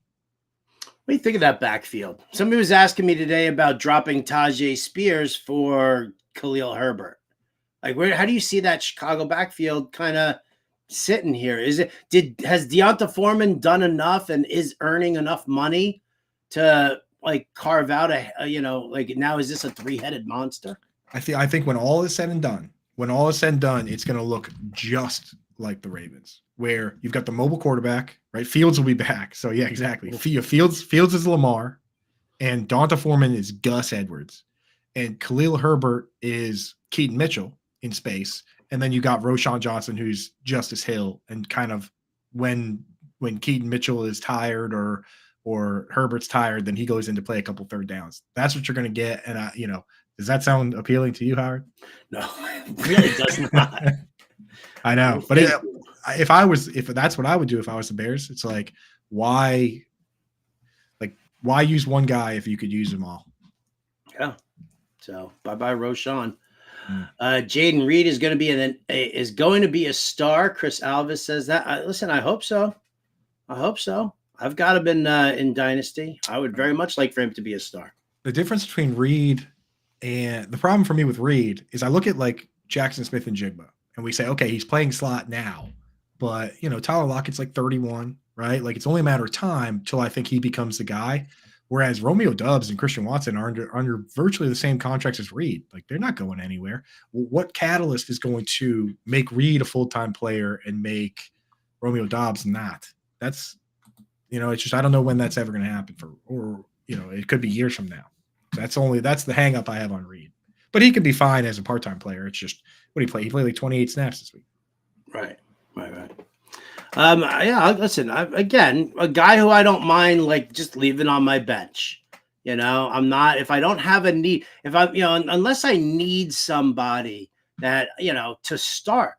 What do you think of that backfield? Somebody was asking me today about dropping Tajay Spears for Khalil Herbert. Like, how do you see that Chicago backfield kind of sitting here? Has Deonta Foreman done enough and is earning enough money to like carve out now is this a 3-headed monster? I think when all is said and done, it's going to look just like the Ravens, where you've got the mobile quarterback, right? Fields will be back. So yeah, exactly. Fields is Lamar, and Deonta Foreman is Gus Edwards, and Khalil Herbert is Keaton Mitchell in space. And then you got Rashawn Johnson, who's Justice Hill, and kind of when Keaton Mitchell is tired or Herbert's tired, then he goes in to play a couple third downs. That's what you're going to get. And Does that sound appealing to you, Howard? No, it really does not. I know, but if that's what I would do if I was the Bears, it's like why use one guy if you could use them all? Yeah. So bye Roshan. Jaden Reed is going to be a star. Chris Alvis says that. Listen, I hope so. I've got him in Dynasty. I would very much like for him to be a star. The difference between Reed and the problem for me with Reed is I look at like Jackson Smith and Jigba, and we say, okay, he's playing slot now, but Tyler Lockett's like 31, right? Like it's only a matter of time till I think he becomes the guy. Whereas Romeo Doubs and Christian Watson are under virtually the same contracts as Reed. Like they're not going anywhere. What catalyst is going to make Reed a full-time player and make Romeo Doubs not? That's, it's just, I don't know when that's ever going to happen it could be years from now. That's the hang up I have on Reed, but he could be fine as a part-time player. It's just, what he played like 28 snaps this week. Right. Yeah, listen, again, a guy who I don't mind like just leaving on my bench. I'm not, if I don't have a need, if I, unless I need somebody that, to start,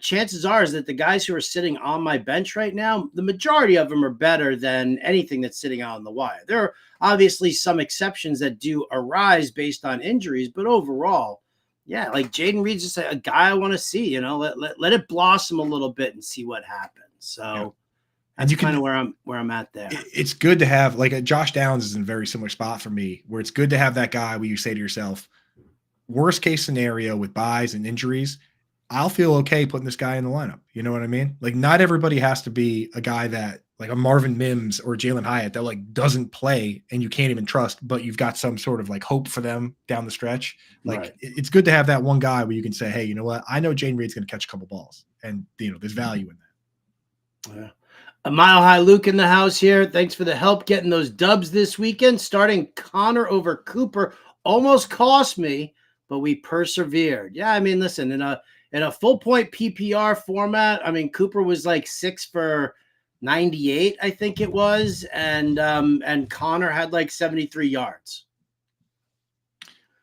chances are is that the guys who are sitting on my bench right now, the majority of them are better than anything that's sitting out on the wire. There are obviously some exceptions that do arise based on injuries, but overall, yeah, like Jaden Reed's just a guy I want to see, let it blossom a little bit and see what happens. So that's kind of where I'm at there. It's good to have like Josh Downs is in a very similar spot for me, where it's good to have that guy where you say to yourself, worst case scenario with buys and injuries, I'll feel okay putting this guy in the lineup. You know what I mean? Like not everybody has to be a guy that like a Marvin Mims or Jalen Hyatt that like doesn't play and you can't even trust, but you've got some sort of like hope for them down the stretch. Like right. It's good to have that one guy where you can say, hey, you know what? I know Jaden Reed's going to catch a couple balls, and there's value in that. Yeah. A Mile High Luke in the house here. Thanks for the help getting those dubs this weekend. Starting Connor over Cooper almost cost me, but we persevered. Yeah, I mean, listen, in a full point PPR format, I mean, Cooper was like 6 for 98, I think it was, and Connor had like 73 yards.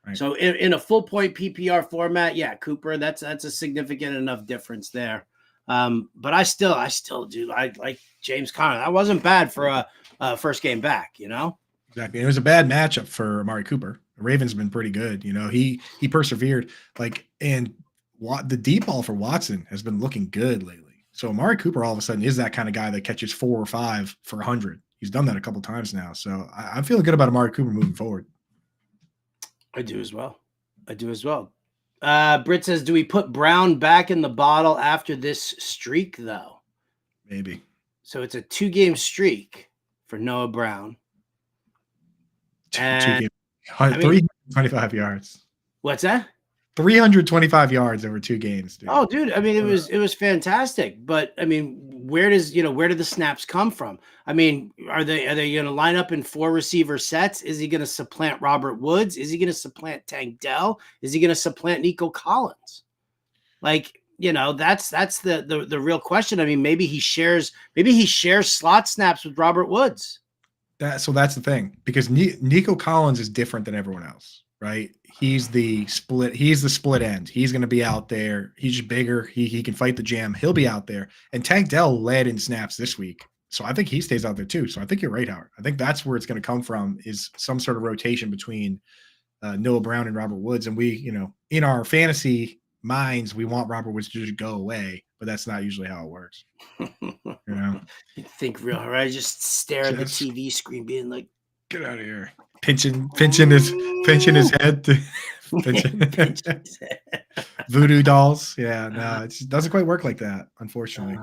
Right. So in a full point PPR format, yeah, Cooper, that's a significant enough difference there. But I still do. I like James Conner. That wasn't bad for a first game back, Exactly. It was a bad matchup for Amari Cooper. The Ravens have been pretty good. He persevered. And the deep ball for Watson has been looking good lately. So Amari Cooper all of a sudden is that kind of guy that catches 4 or 5 for 100. He's done that a couple times now. So I'm feeling good about Amari Cooper moving forward. I do as well. Britt says, do we put Brown back in the bottle after this streak, though? Maybe. So it's a 2-game streak for Noah Brown. 2 games. 325 yards. What's that? 325 yards over 2 games, dude. Oh, dude. I mean, it was fantastic. But I mean, where did the snaps come from? I mean, are they going to line up in 4 receiver sets? Is he going to supplant Robert Woods? Is he going to supplant Tank Dell? Is he going to supplant Nico Collins? Like, that's the real question. I mean, maybe he shares slot snaps with Robert Woods. So that's the thing, because Nico Collins is different than everyone else. Right. He's the split end. He's going to be out there. He's just bigger. He can fight the jam. He'll be out there. And Tank Dell led in snaps this week. So I think he stays out there too. So I think you're right, Howard. I think that's where it's going to come from, is some sort of rotation between Noah Brown and Robert Woods. And we, in our fantasy minds, we want Robert Woods to just go away, but that's not usually how it works. You think real, right? Just stare at the TV screen being like, get out of here. Pinching his head. Voodoo dolls. Yeah, no, it doesn't quite work like that, unfortunately.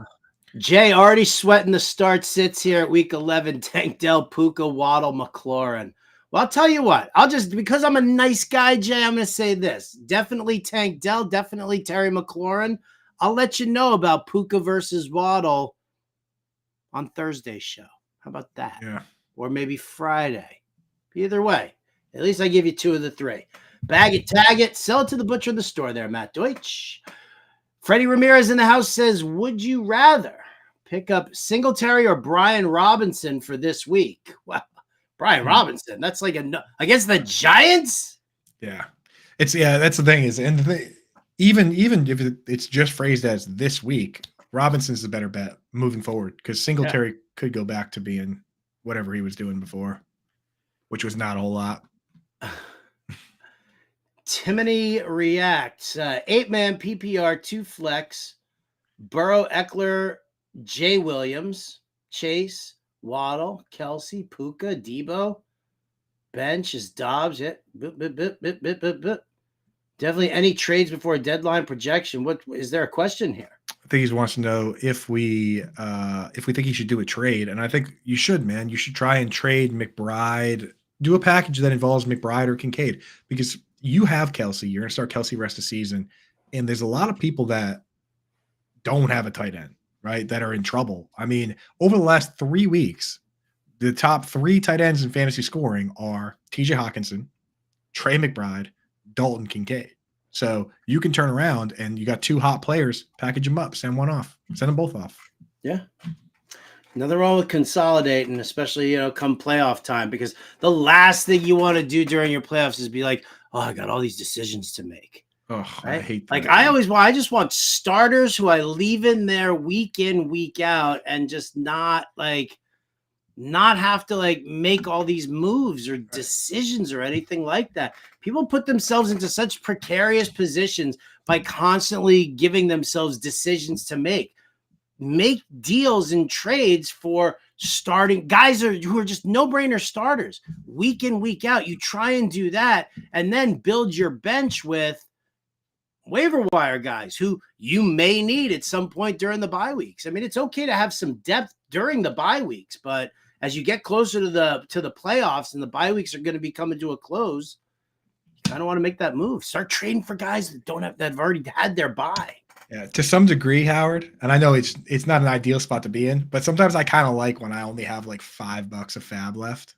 Jay already sweating the start sits here at week 11. Tank Dell, Puka, Waddle, McLaurin. Well, I'll tell you what. Because I'm a nice guy, Jay, I'm going to say this. Definitely Tank Dell, definitely Terry McLaurin. I'll let you know about Puka versus Waddle on Thursday's show. How about that? Yeah. Or maybe Friday. Either way, at least I give you 2 of the 3. Bag it, tag it, sell it to the butcher in the store there, Matt Deutsch. Freddie Ramirez in the house says, would you rather pick up Singletary or Brian Robinson for this week? Well, Brian Robinson, that's like against the Giants? Yeah. That's the thing is, and even if it's just phrased as this week, Robinson's the better bet moving forward because Singletary could go back to being whatever he was doing before, which was not a whole lot. Timony reacts. 8-man PPR, 2 flex. Burrow, Eckler, Jay Williams, Chase, Waddle, Kelsey, Puka, Debo. Bench is Dobbs. Yeah. Definitely any trades before a deadline projection. What is there a question here? I think he wants to know if we think he should do a trade, and I think you should, man. You should try and trade McBride. Do a package that involves McBride or Kincaid because you have Kelsey. You're going to start Kelsey rest of season, and there's a lot of people that don't have a tight end, right? That are in trouble. I mean, over the last 3 weeks, the top 3 tight ends in fantasy scoring are TJ Hawkinson, Trey McBride, Dalton Kincaid. So you can turn around and you got 2 hot players, package them up, send them both off. Yeah. Nothing wrong with consolidating, especially, come playoff time, because the last thing you want to do during your playoffs is be like, oh, I got all these decisions to make. Oh, right? I hate that. Like I just want starters who I leave in there week in, week out, and just not have to make all these moves or decisions or anything like that. People put themselves into such precarious positions by constantly giving themselves decisions to make. Make deals and trades for starting guys who are just no-brainer starters week in, week out. You try and do that and then build your bench with waiver wire guys who you may need at some point during the bye weeks. I mean, it's okay to have some depth during the bye weeks, but as you get closer to the playoffs and the bye weeks are going to be coming to a close, you kind of want to make that move. Start trading for guys that have already had their bye. Yeah, to some degree, Howard, and I know it's not an ideal spot to be in, but sometimes I kind of like when I only have like $5 of fab left,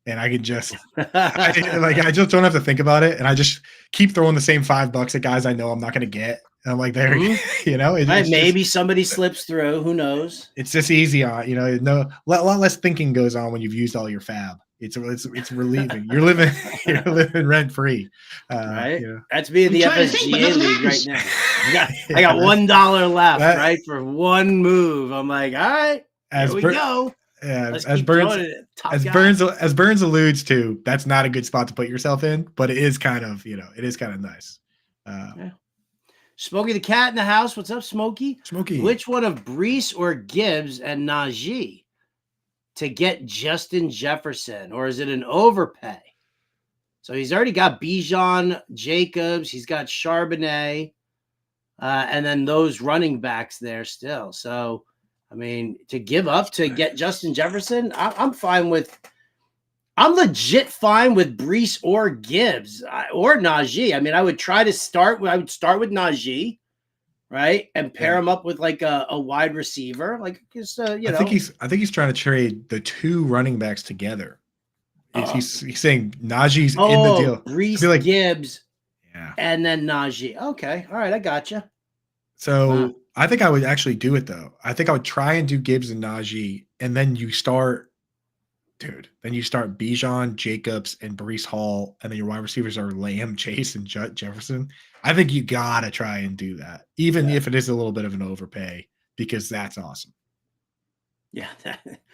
and I can just I just don't have to think about it, and I just keep throwing the same $5 at guys I know I'm not going to get. And I'm like, there, maybe somebody slips through. Who knows? It's just easy on, a lot less thinking goes on when you've used all your fab. It's relieving. You're living rent free. Right. That's me in the FSGA league right now. I got $1 left, right, for one move. I'm like, all right, here we go. Yeah, as Burns alludes to, that's not a good spot to put yourself in, but it is kind of, nice. Yeah. Smokey the Cat in the house. What's up, Smokey? Smokey. Which one of Brees or Gibbs and Najee to get Justin Jefferson, or is it an overpay? So he's already got Bijan, Jacobs. He's got Charbonnet, and then those running backs there still. So, I mean, to give up to get Justin Jefferson, I'm fine with. I'm legit fine with Brees or Gibbs or Najee. I mean, I would start with Najee, right, and pair him up with like a wide receiver, like just I think he's trying to trade the 2 running backs together. He's saying Najee's in the deal. Brees, Gibbs, and then Najee. Okay, all right, I gotcha. So I think I would actually do it though. I think I would try and do Gibbs and Najee, and then you start. Dude, then you start Bijan, Jacobs, and Brees Hall, and then your wide receivers are Lamb, Chase, and Jefferson. I think you got to try and do that, even if it is a little bit of an overpay, because that's awesome. Yeah,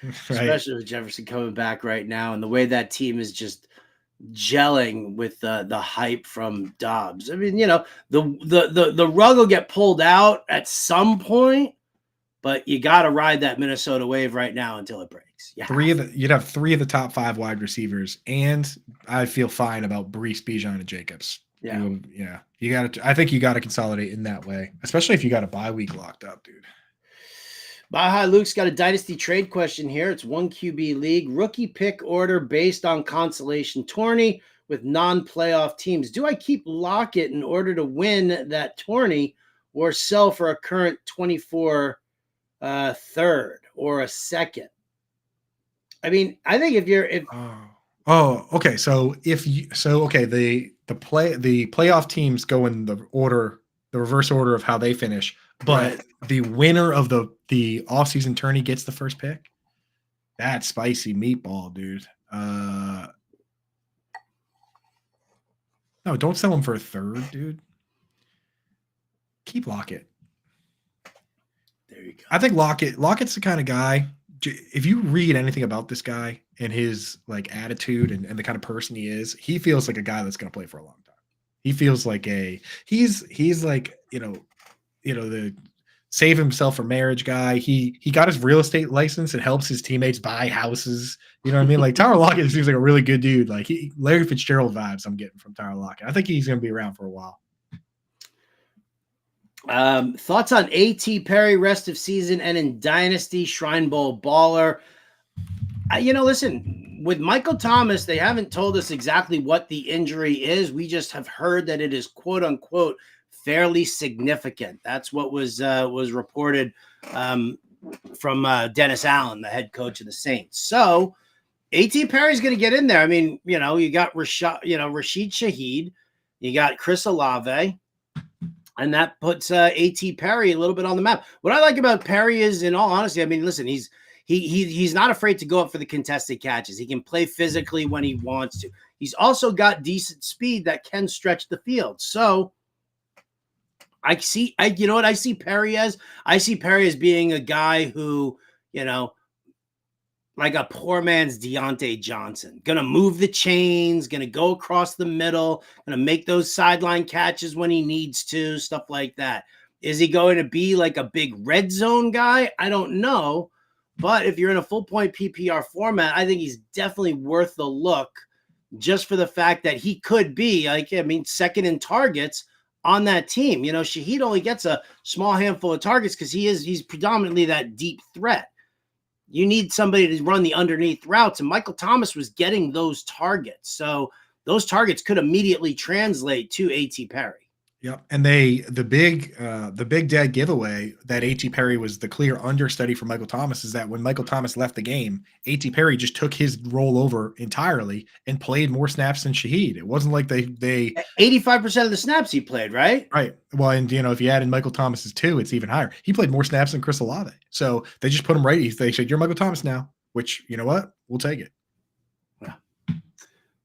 especially with Jefferson coming back right now, and the way that team is just gelling with the hype from Dobbs. I mean, the rug will get pulled out at some point, but you got to ride that Minnesota wave right now until it breaks. Yeah, you'd have 3 of the top 5 wide receivers, and I feel fine about Brees, Bijan, and Jacobs. Yeah, you got to. I think you got to consolidate in that way, especially if you got a bye week locked up, dude. Hi, Luke's got a dynasty trade question here. It's 1 QB league, rookie pick order based on consolation tourney with non-playoff teams. Do I keep Lockett in order to win that tourney, or sell for a current 24 third or a second? I mean, I think okay. So the playoff teams go in the reverse order of how they finish, but the winner of the offseason tourney gets the first pick. That's spicy meatball, dude. No, don't sell him for a third, dude. Keep Lockett. There you go. I think Lockett's the kind of guy, if you read anything about this guy and his like attitude and the kind of person he is, he feels like a guy that's going to play for a long time. He feels like he's like, the save himself for marriage guy. He got his real estate license and helps his teammates buy houses. You know what I mean? Like Tyler Lockett seems like a really good dude. Like Larry Fitzgerald vibes I'm getting from Tyler Lockett. I think he's going to be around for a while. Thoughts on A.T. Perry rest of season and in Dynasty Shrine Bowl baller? Listen, with Michael Thomas, they haven't told us exactly what the injury is. We just have heard that it is quote unquote fairly significant. That's what was reported from Dennis Allen, the head coach of the Saints. So A.T. Perry's going to get in there. I mean, you got Rashid Shaheed, you got Chris Olave. And that puts A.T. Perry a little bit on the map. What I like about Perry is, in all honesty, I mean, listen, he's not afraid to go up for the contested catches. He can play physically when he wants to. He's also got decent speed that can stretch the field. So I see Perry as? I see Perry as being a guy who, like a poor man's Deontay Johnson, going to move the chains, going to go across the middle, going to make those sideline catches when he needs to, stuff like that. Is he going to be like a big red zone guy? I don't know. But if you're in a full point PPR format, I think he's definitely worth the look just for the fact that he could be second in targets on that team. Shaheed only gets a small handful of targets because he's predominantly that deep threat. You need somebody to run the underneath routes, and Michael Thomas was getting those targets. So those targets could immediately translate to A.T. Perry. Yep. And the big dead giveaway that A.T. Perry was the clear understudy for Michael Thomas is that when Michael Thomas left the game, A.T. Perry just took his role over entirely and played more snaps than Shaheed. It wasn't like they 85% of the snaps he played, right? Right. Well, and if you add in Michael Thomas's too, it's even higher. He played more snaps than Chris Olave. So they just put him right. They said, "You're Michael Thomas now," which, you know what? We'll take it.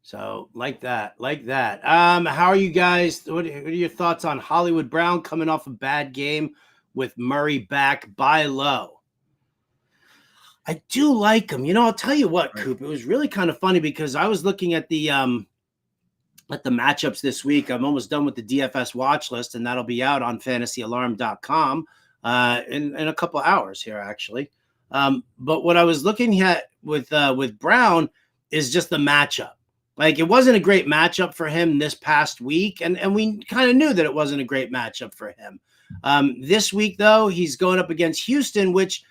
So like that. How are you guys? What are your thoughts on Hollywood Brown coming off a bad game with Murray back? Buy low. I do like him. I'll tell you what, right. Coop, it was really kind of funny because I was looking at the matchups this week. I'm almost done with the DFS watch list, and that'll be out on fantasyalarm.com in a couple hours here, actually. But what I was looking at with Brown is just the matchup. Like, it wasn't a great matchup for him this past week, and we kind of knew that it wasn't a great matchup for him. This week, though, he's going up against Houston, which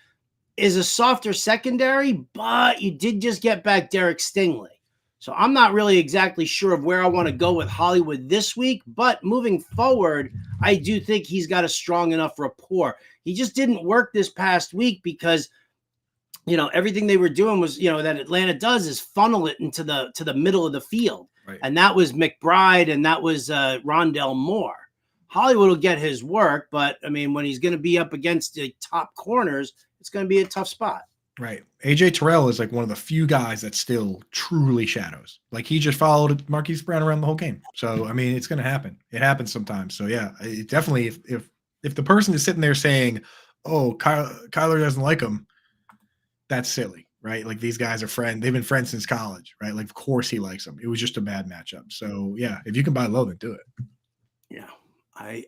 is a softer secondary, but you did just get back Derek Stingley. So I'm not really exactly sure of where I want to go with Hollywood this week, but moving forward, I do think he's got a strong enough rapport. He just didn't work this past week because everything they were doing was, that Atlanta does is funnel it into the middle of the field. Right. And that was McBride and that was Rondell Moore. Hollywood will get his work, but I mean, when he's going to be up against the top corners, it's going to be a tough spot. Right. AJ Terrell is like one of the few guys that still truly shadows. Like, he just followed Marquise Brown around the whole game. So, I mean, it's going to happen. It happens sometimes. So yeah, it definitely, if the person is sitting there saying, "Oh, Kyler doesn't like him," that's silly, right? Like, these guys are friends. They've been friends since college, right? Like, of course he likes them. It was just a bad matchup. So yeah, if you can buy low, then do it. Yeah, I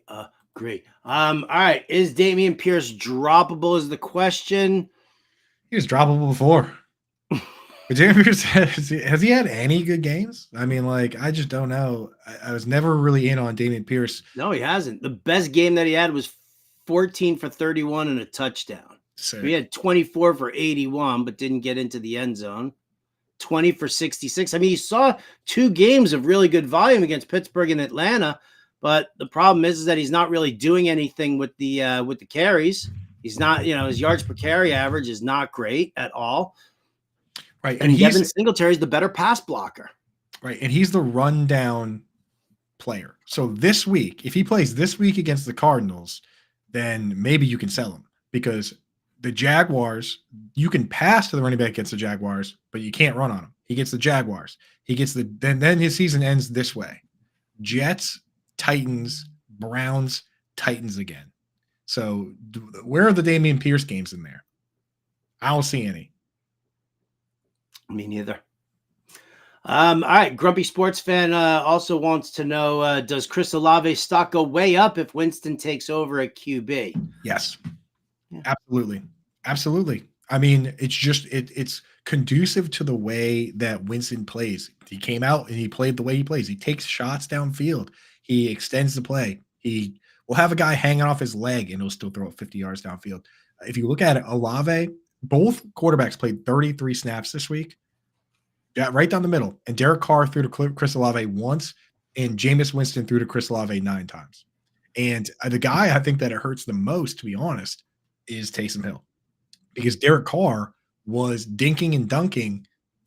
agree. All right. Is Damien Pierce droppable is the question. He was droppable before. But Damien Pierce, has he had any good games? I mean, like, I just don't know. I was never really in on Damien Pierce. No, he hasn't. The best game that he had was 14 for 31 and a touchdown. So he had 24 for 81, but didn't get into the end zone. 20 for 66. I mean, you saw 2 games of really good volume against Pittsburgh and Atlanta, but the problem is that he's not really doing anything with the carries. He's not, his yards per carry average is not great at all. Right. And Devin Singletary is the better pass blocker. Right. And he's the rundown player. So this week, if he plays this week against the Cardinals, then maybe you can sell him, because the Jaguars, you can pass to the running back against the Jaguars, but you can't run on him. He gets the Jaguars. He gets then his season ends this way. Jets, Titans, Browns, Titans again. So where are the Damien Pierce games in there? I don't see any. Me neither. All right. Grumpy Sports Fan also wants to know, does Chris Olave's stock go way up if Winston takes over at QB? Yes. Yeah. Absolutely. Absolutely. I mean, it's just it's conducive to the way that Winston plays. He came out and he played the way he plays. He takes shots downfield. He extends the play. He will have a guy hanging off his leg and he'll still throw it 50 yards downfield. If you look at it, Olave, both quarterbacks played 33 snaps this week. Yeah, right down the middle. And Derek Carr threw to Chris Olave once, and Jameis Winston threw to Chris Olave 9 times. And the guy I think that it hurts the most, to be honest, is Taysom Hill. Because Derek Carr was dinking and dunking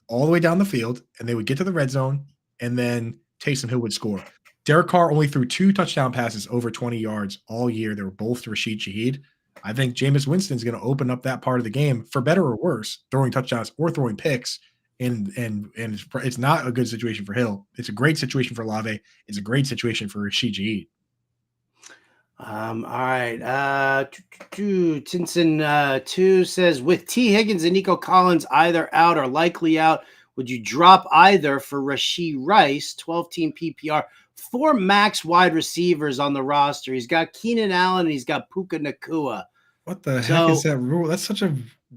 all the way down the field, and they would get to the red zone, and then Taysom Hill would score. Derek Carr only threw 2 touchdown passes over 20 yards all year. They were both to Rashied Rice. I think Jameis Winston's going to open up that part of the game, for better or worse, throwing touchdowns or throwing picks. And it's not a good situation for Hill. It's a great situation for Olave. It's a great situation for Rashied. All right. Tinson 2 says, with T. Higgins and Nico Collins either out or likely out, would you drop either for Rashied Rice, 12-team PPR, 4 max wide receivers on the roster? He's got Keenan Allen and he's got Puka Nacua. What the heck is that rule? That's such a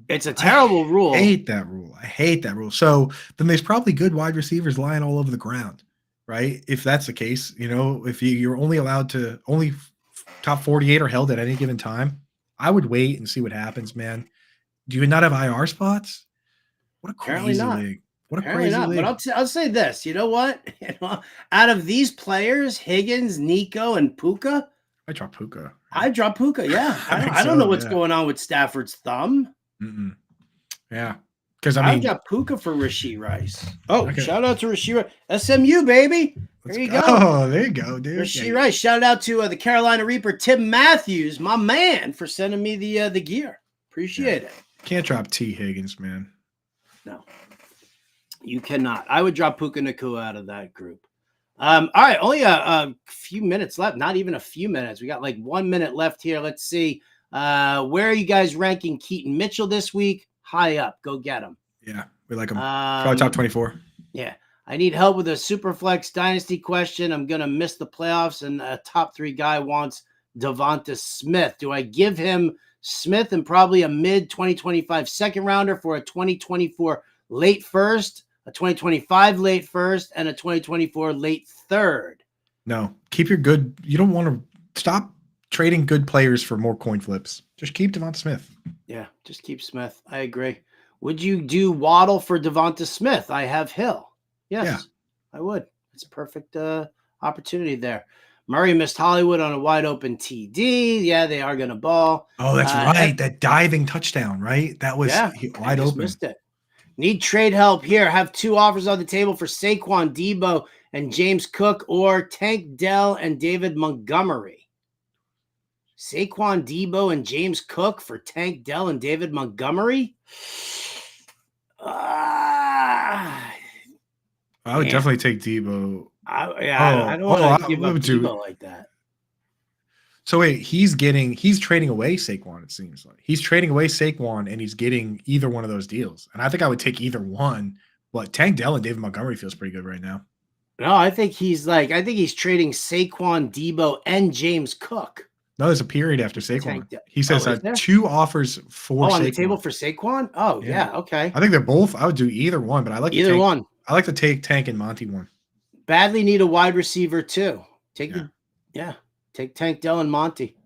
It's a terrible rule. I hate that rule. So then there's probably good wide receivers lying all over the ground, right? If that's the case, if you're only allowed to top 48 are held at any given time, I would wait and see what happens, man. Do you not have IR spots? What a crazy league. What a crazy league. But I'll say this. You know what? Out of these players, Higgins, Nico, and Puka, I drop Puka. Yeah. I don't know what's going on with Stafford's thumb. Mm-mm. Yeah. Because I got Puka for Rashied Rice. Oh, okay. Shout out to Rashied Rice. SMU, baby. There you go. Oh, there you go, dude. Rashied Rice. Shout out to the Carolina Reaper, Tim Matthews, my man, for sending me the gear. Appreciate it. Can't drop T. Higgins, man. No. You cannot. I would drop Puka Nacua out of that group. All right, only a few minutes left. Not even a few minutes. We got like 1 minute left here. Let's see. Where are you guys ranking Keaton Mitchell this week? High up. Go get him. Yeah, we like him. Probably top 24. Yeah. I need help with a Superflex Dynasty question. I'm going to miss the playoffs, and a top 3 guy wants Devonta Smith. Do I give him Smith and probably a mid-2025 second rounder for a 2024 late first, a 2025 late first, and a 2024 late third? No. Keep your good. You don't want to stop trading good players for more coin flips. Just keep Devonta Smith. Yeah, just keep Smith. I agree. Would you do Waddle for Devonta Smith? I have Hill. Yes, yeah. I would. It's a perfect opportunity there. Murray missed Hollywood on a wide open TD. Yeah, they are going to ball. Oh, that's right. That diving touchdown, right? That was wide open. Missed it. Need trade help here. Have 2 offers on the table for Saquon, Debo, and James Cook, or Tank Dell and David Montgomery. Saquon, Debo, and James Cook for Tank Dell and David Montgomery? I would definitely take Debo. I don't want to give up Debo like that. So wait, he's trading away Saquon, it seems like. He's trading away Saquon, and he's getting either one of those deals. And I think I would take either one, but Tank Dell and David Montgomery feels pretty good right now. No, I think he's trading Saquon, Debo, and James Cook. No, there's a period after Saquon. He says 2 offers for Saquon. On the table for Saquon? Oh, yeah, okay. I think they're both. I would do either one, but I like either one. I like to take Tank and Monty one. Badly need a wide receiver too. Take Tank Dell and Monty.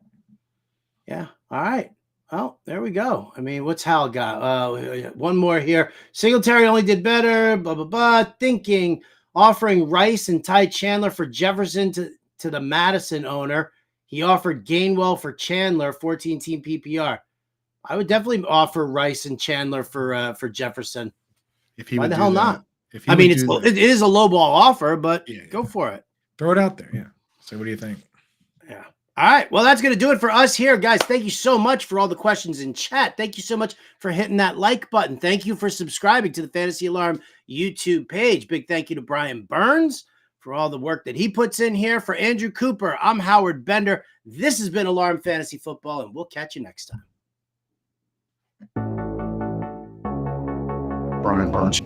Yeah. All right. Well, there we go. I mean, what's Hal got? One more here. Singletary only did better. Blah blah blah. Thinking offering Rice and Ty Chandler for Jefferson to the Madison owner. He offered Gainwell for Chandler, 14-team PPR. I would definitely offer Rice and Chandler for Jefferson. Why the hell not? I mean, it is a low ball offer, but go for it. Throw it out there. Yeah. So what do you think? Yeah. All right. Well, that's going to do it for us here, guys. Thank you so much for all the questions in chat. Thank you so much for hitting that like button. Thank you for subscribing to the Fantasy Alarm YouTube page. Big thank you to Brian Burns for all the work that he puts in here. For Andrew Cooper, I'm Howard Bender. This has been Alarm Fantasy Football, and we'll catch you next time. Brian Bunch.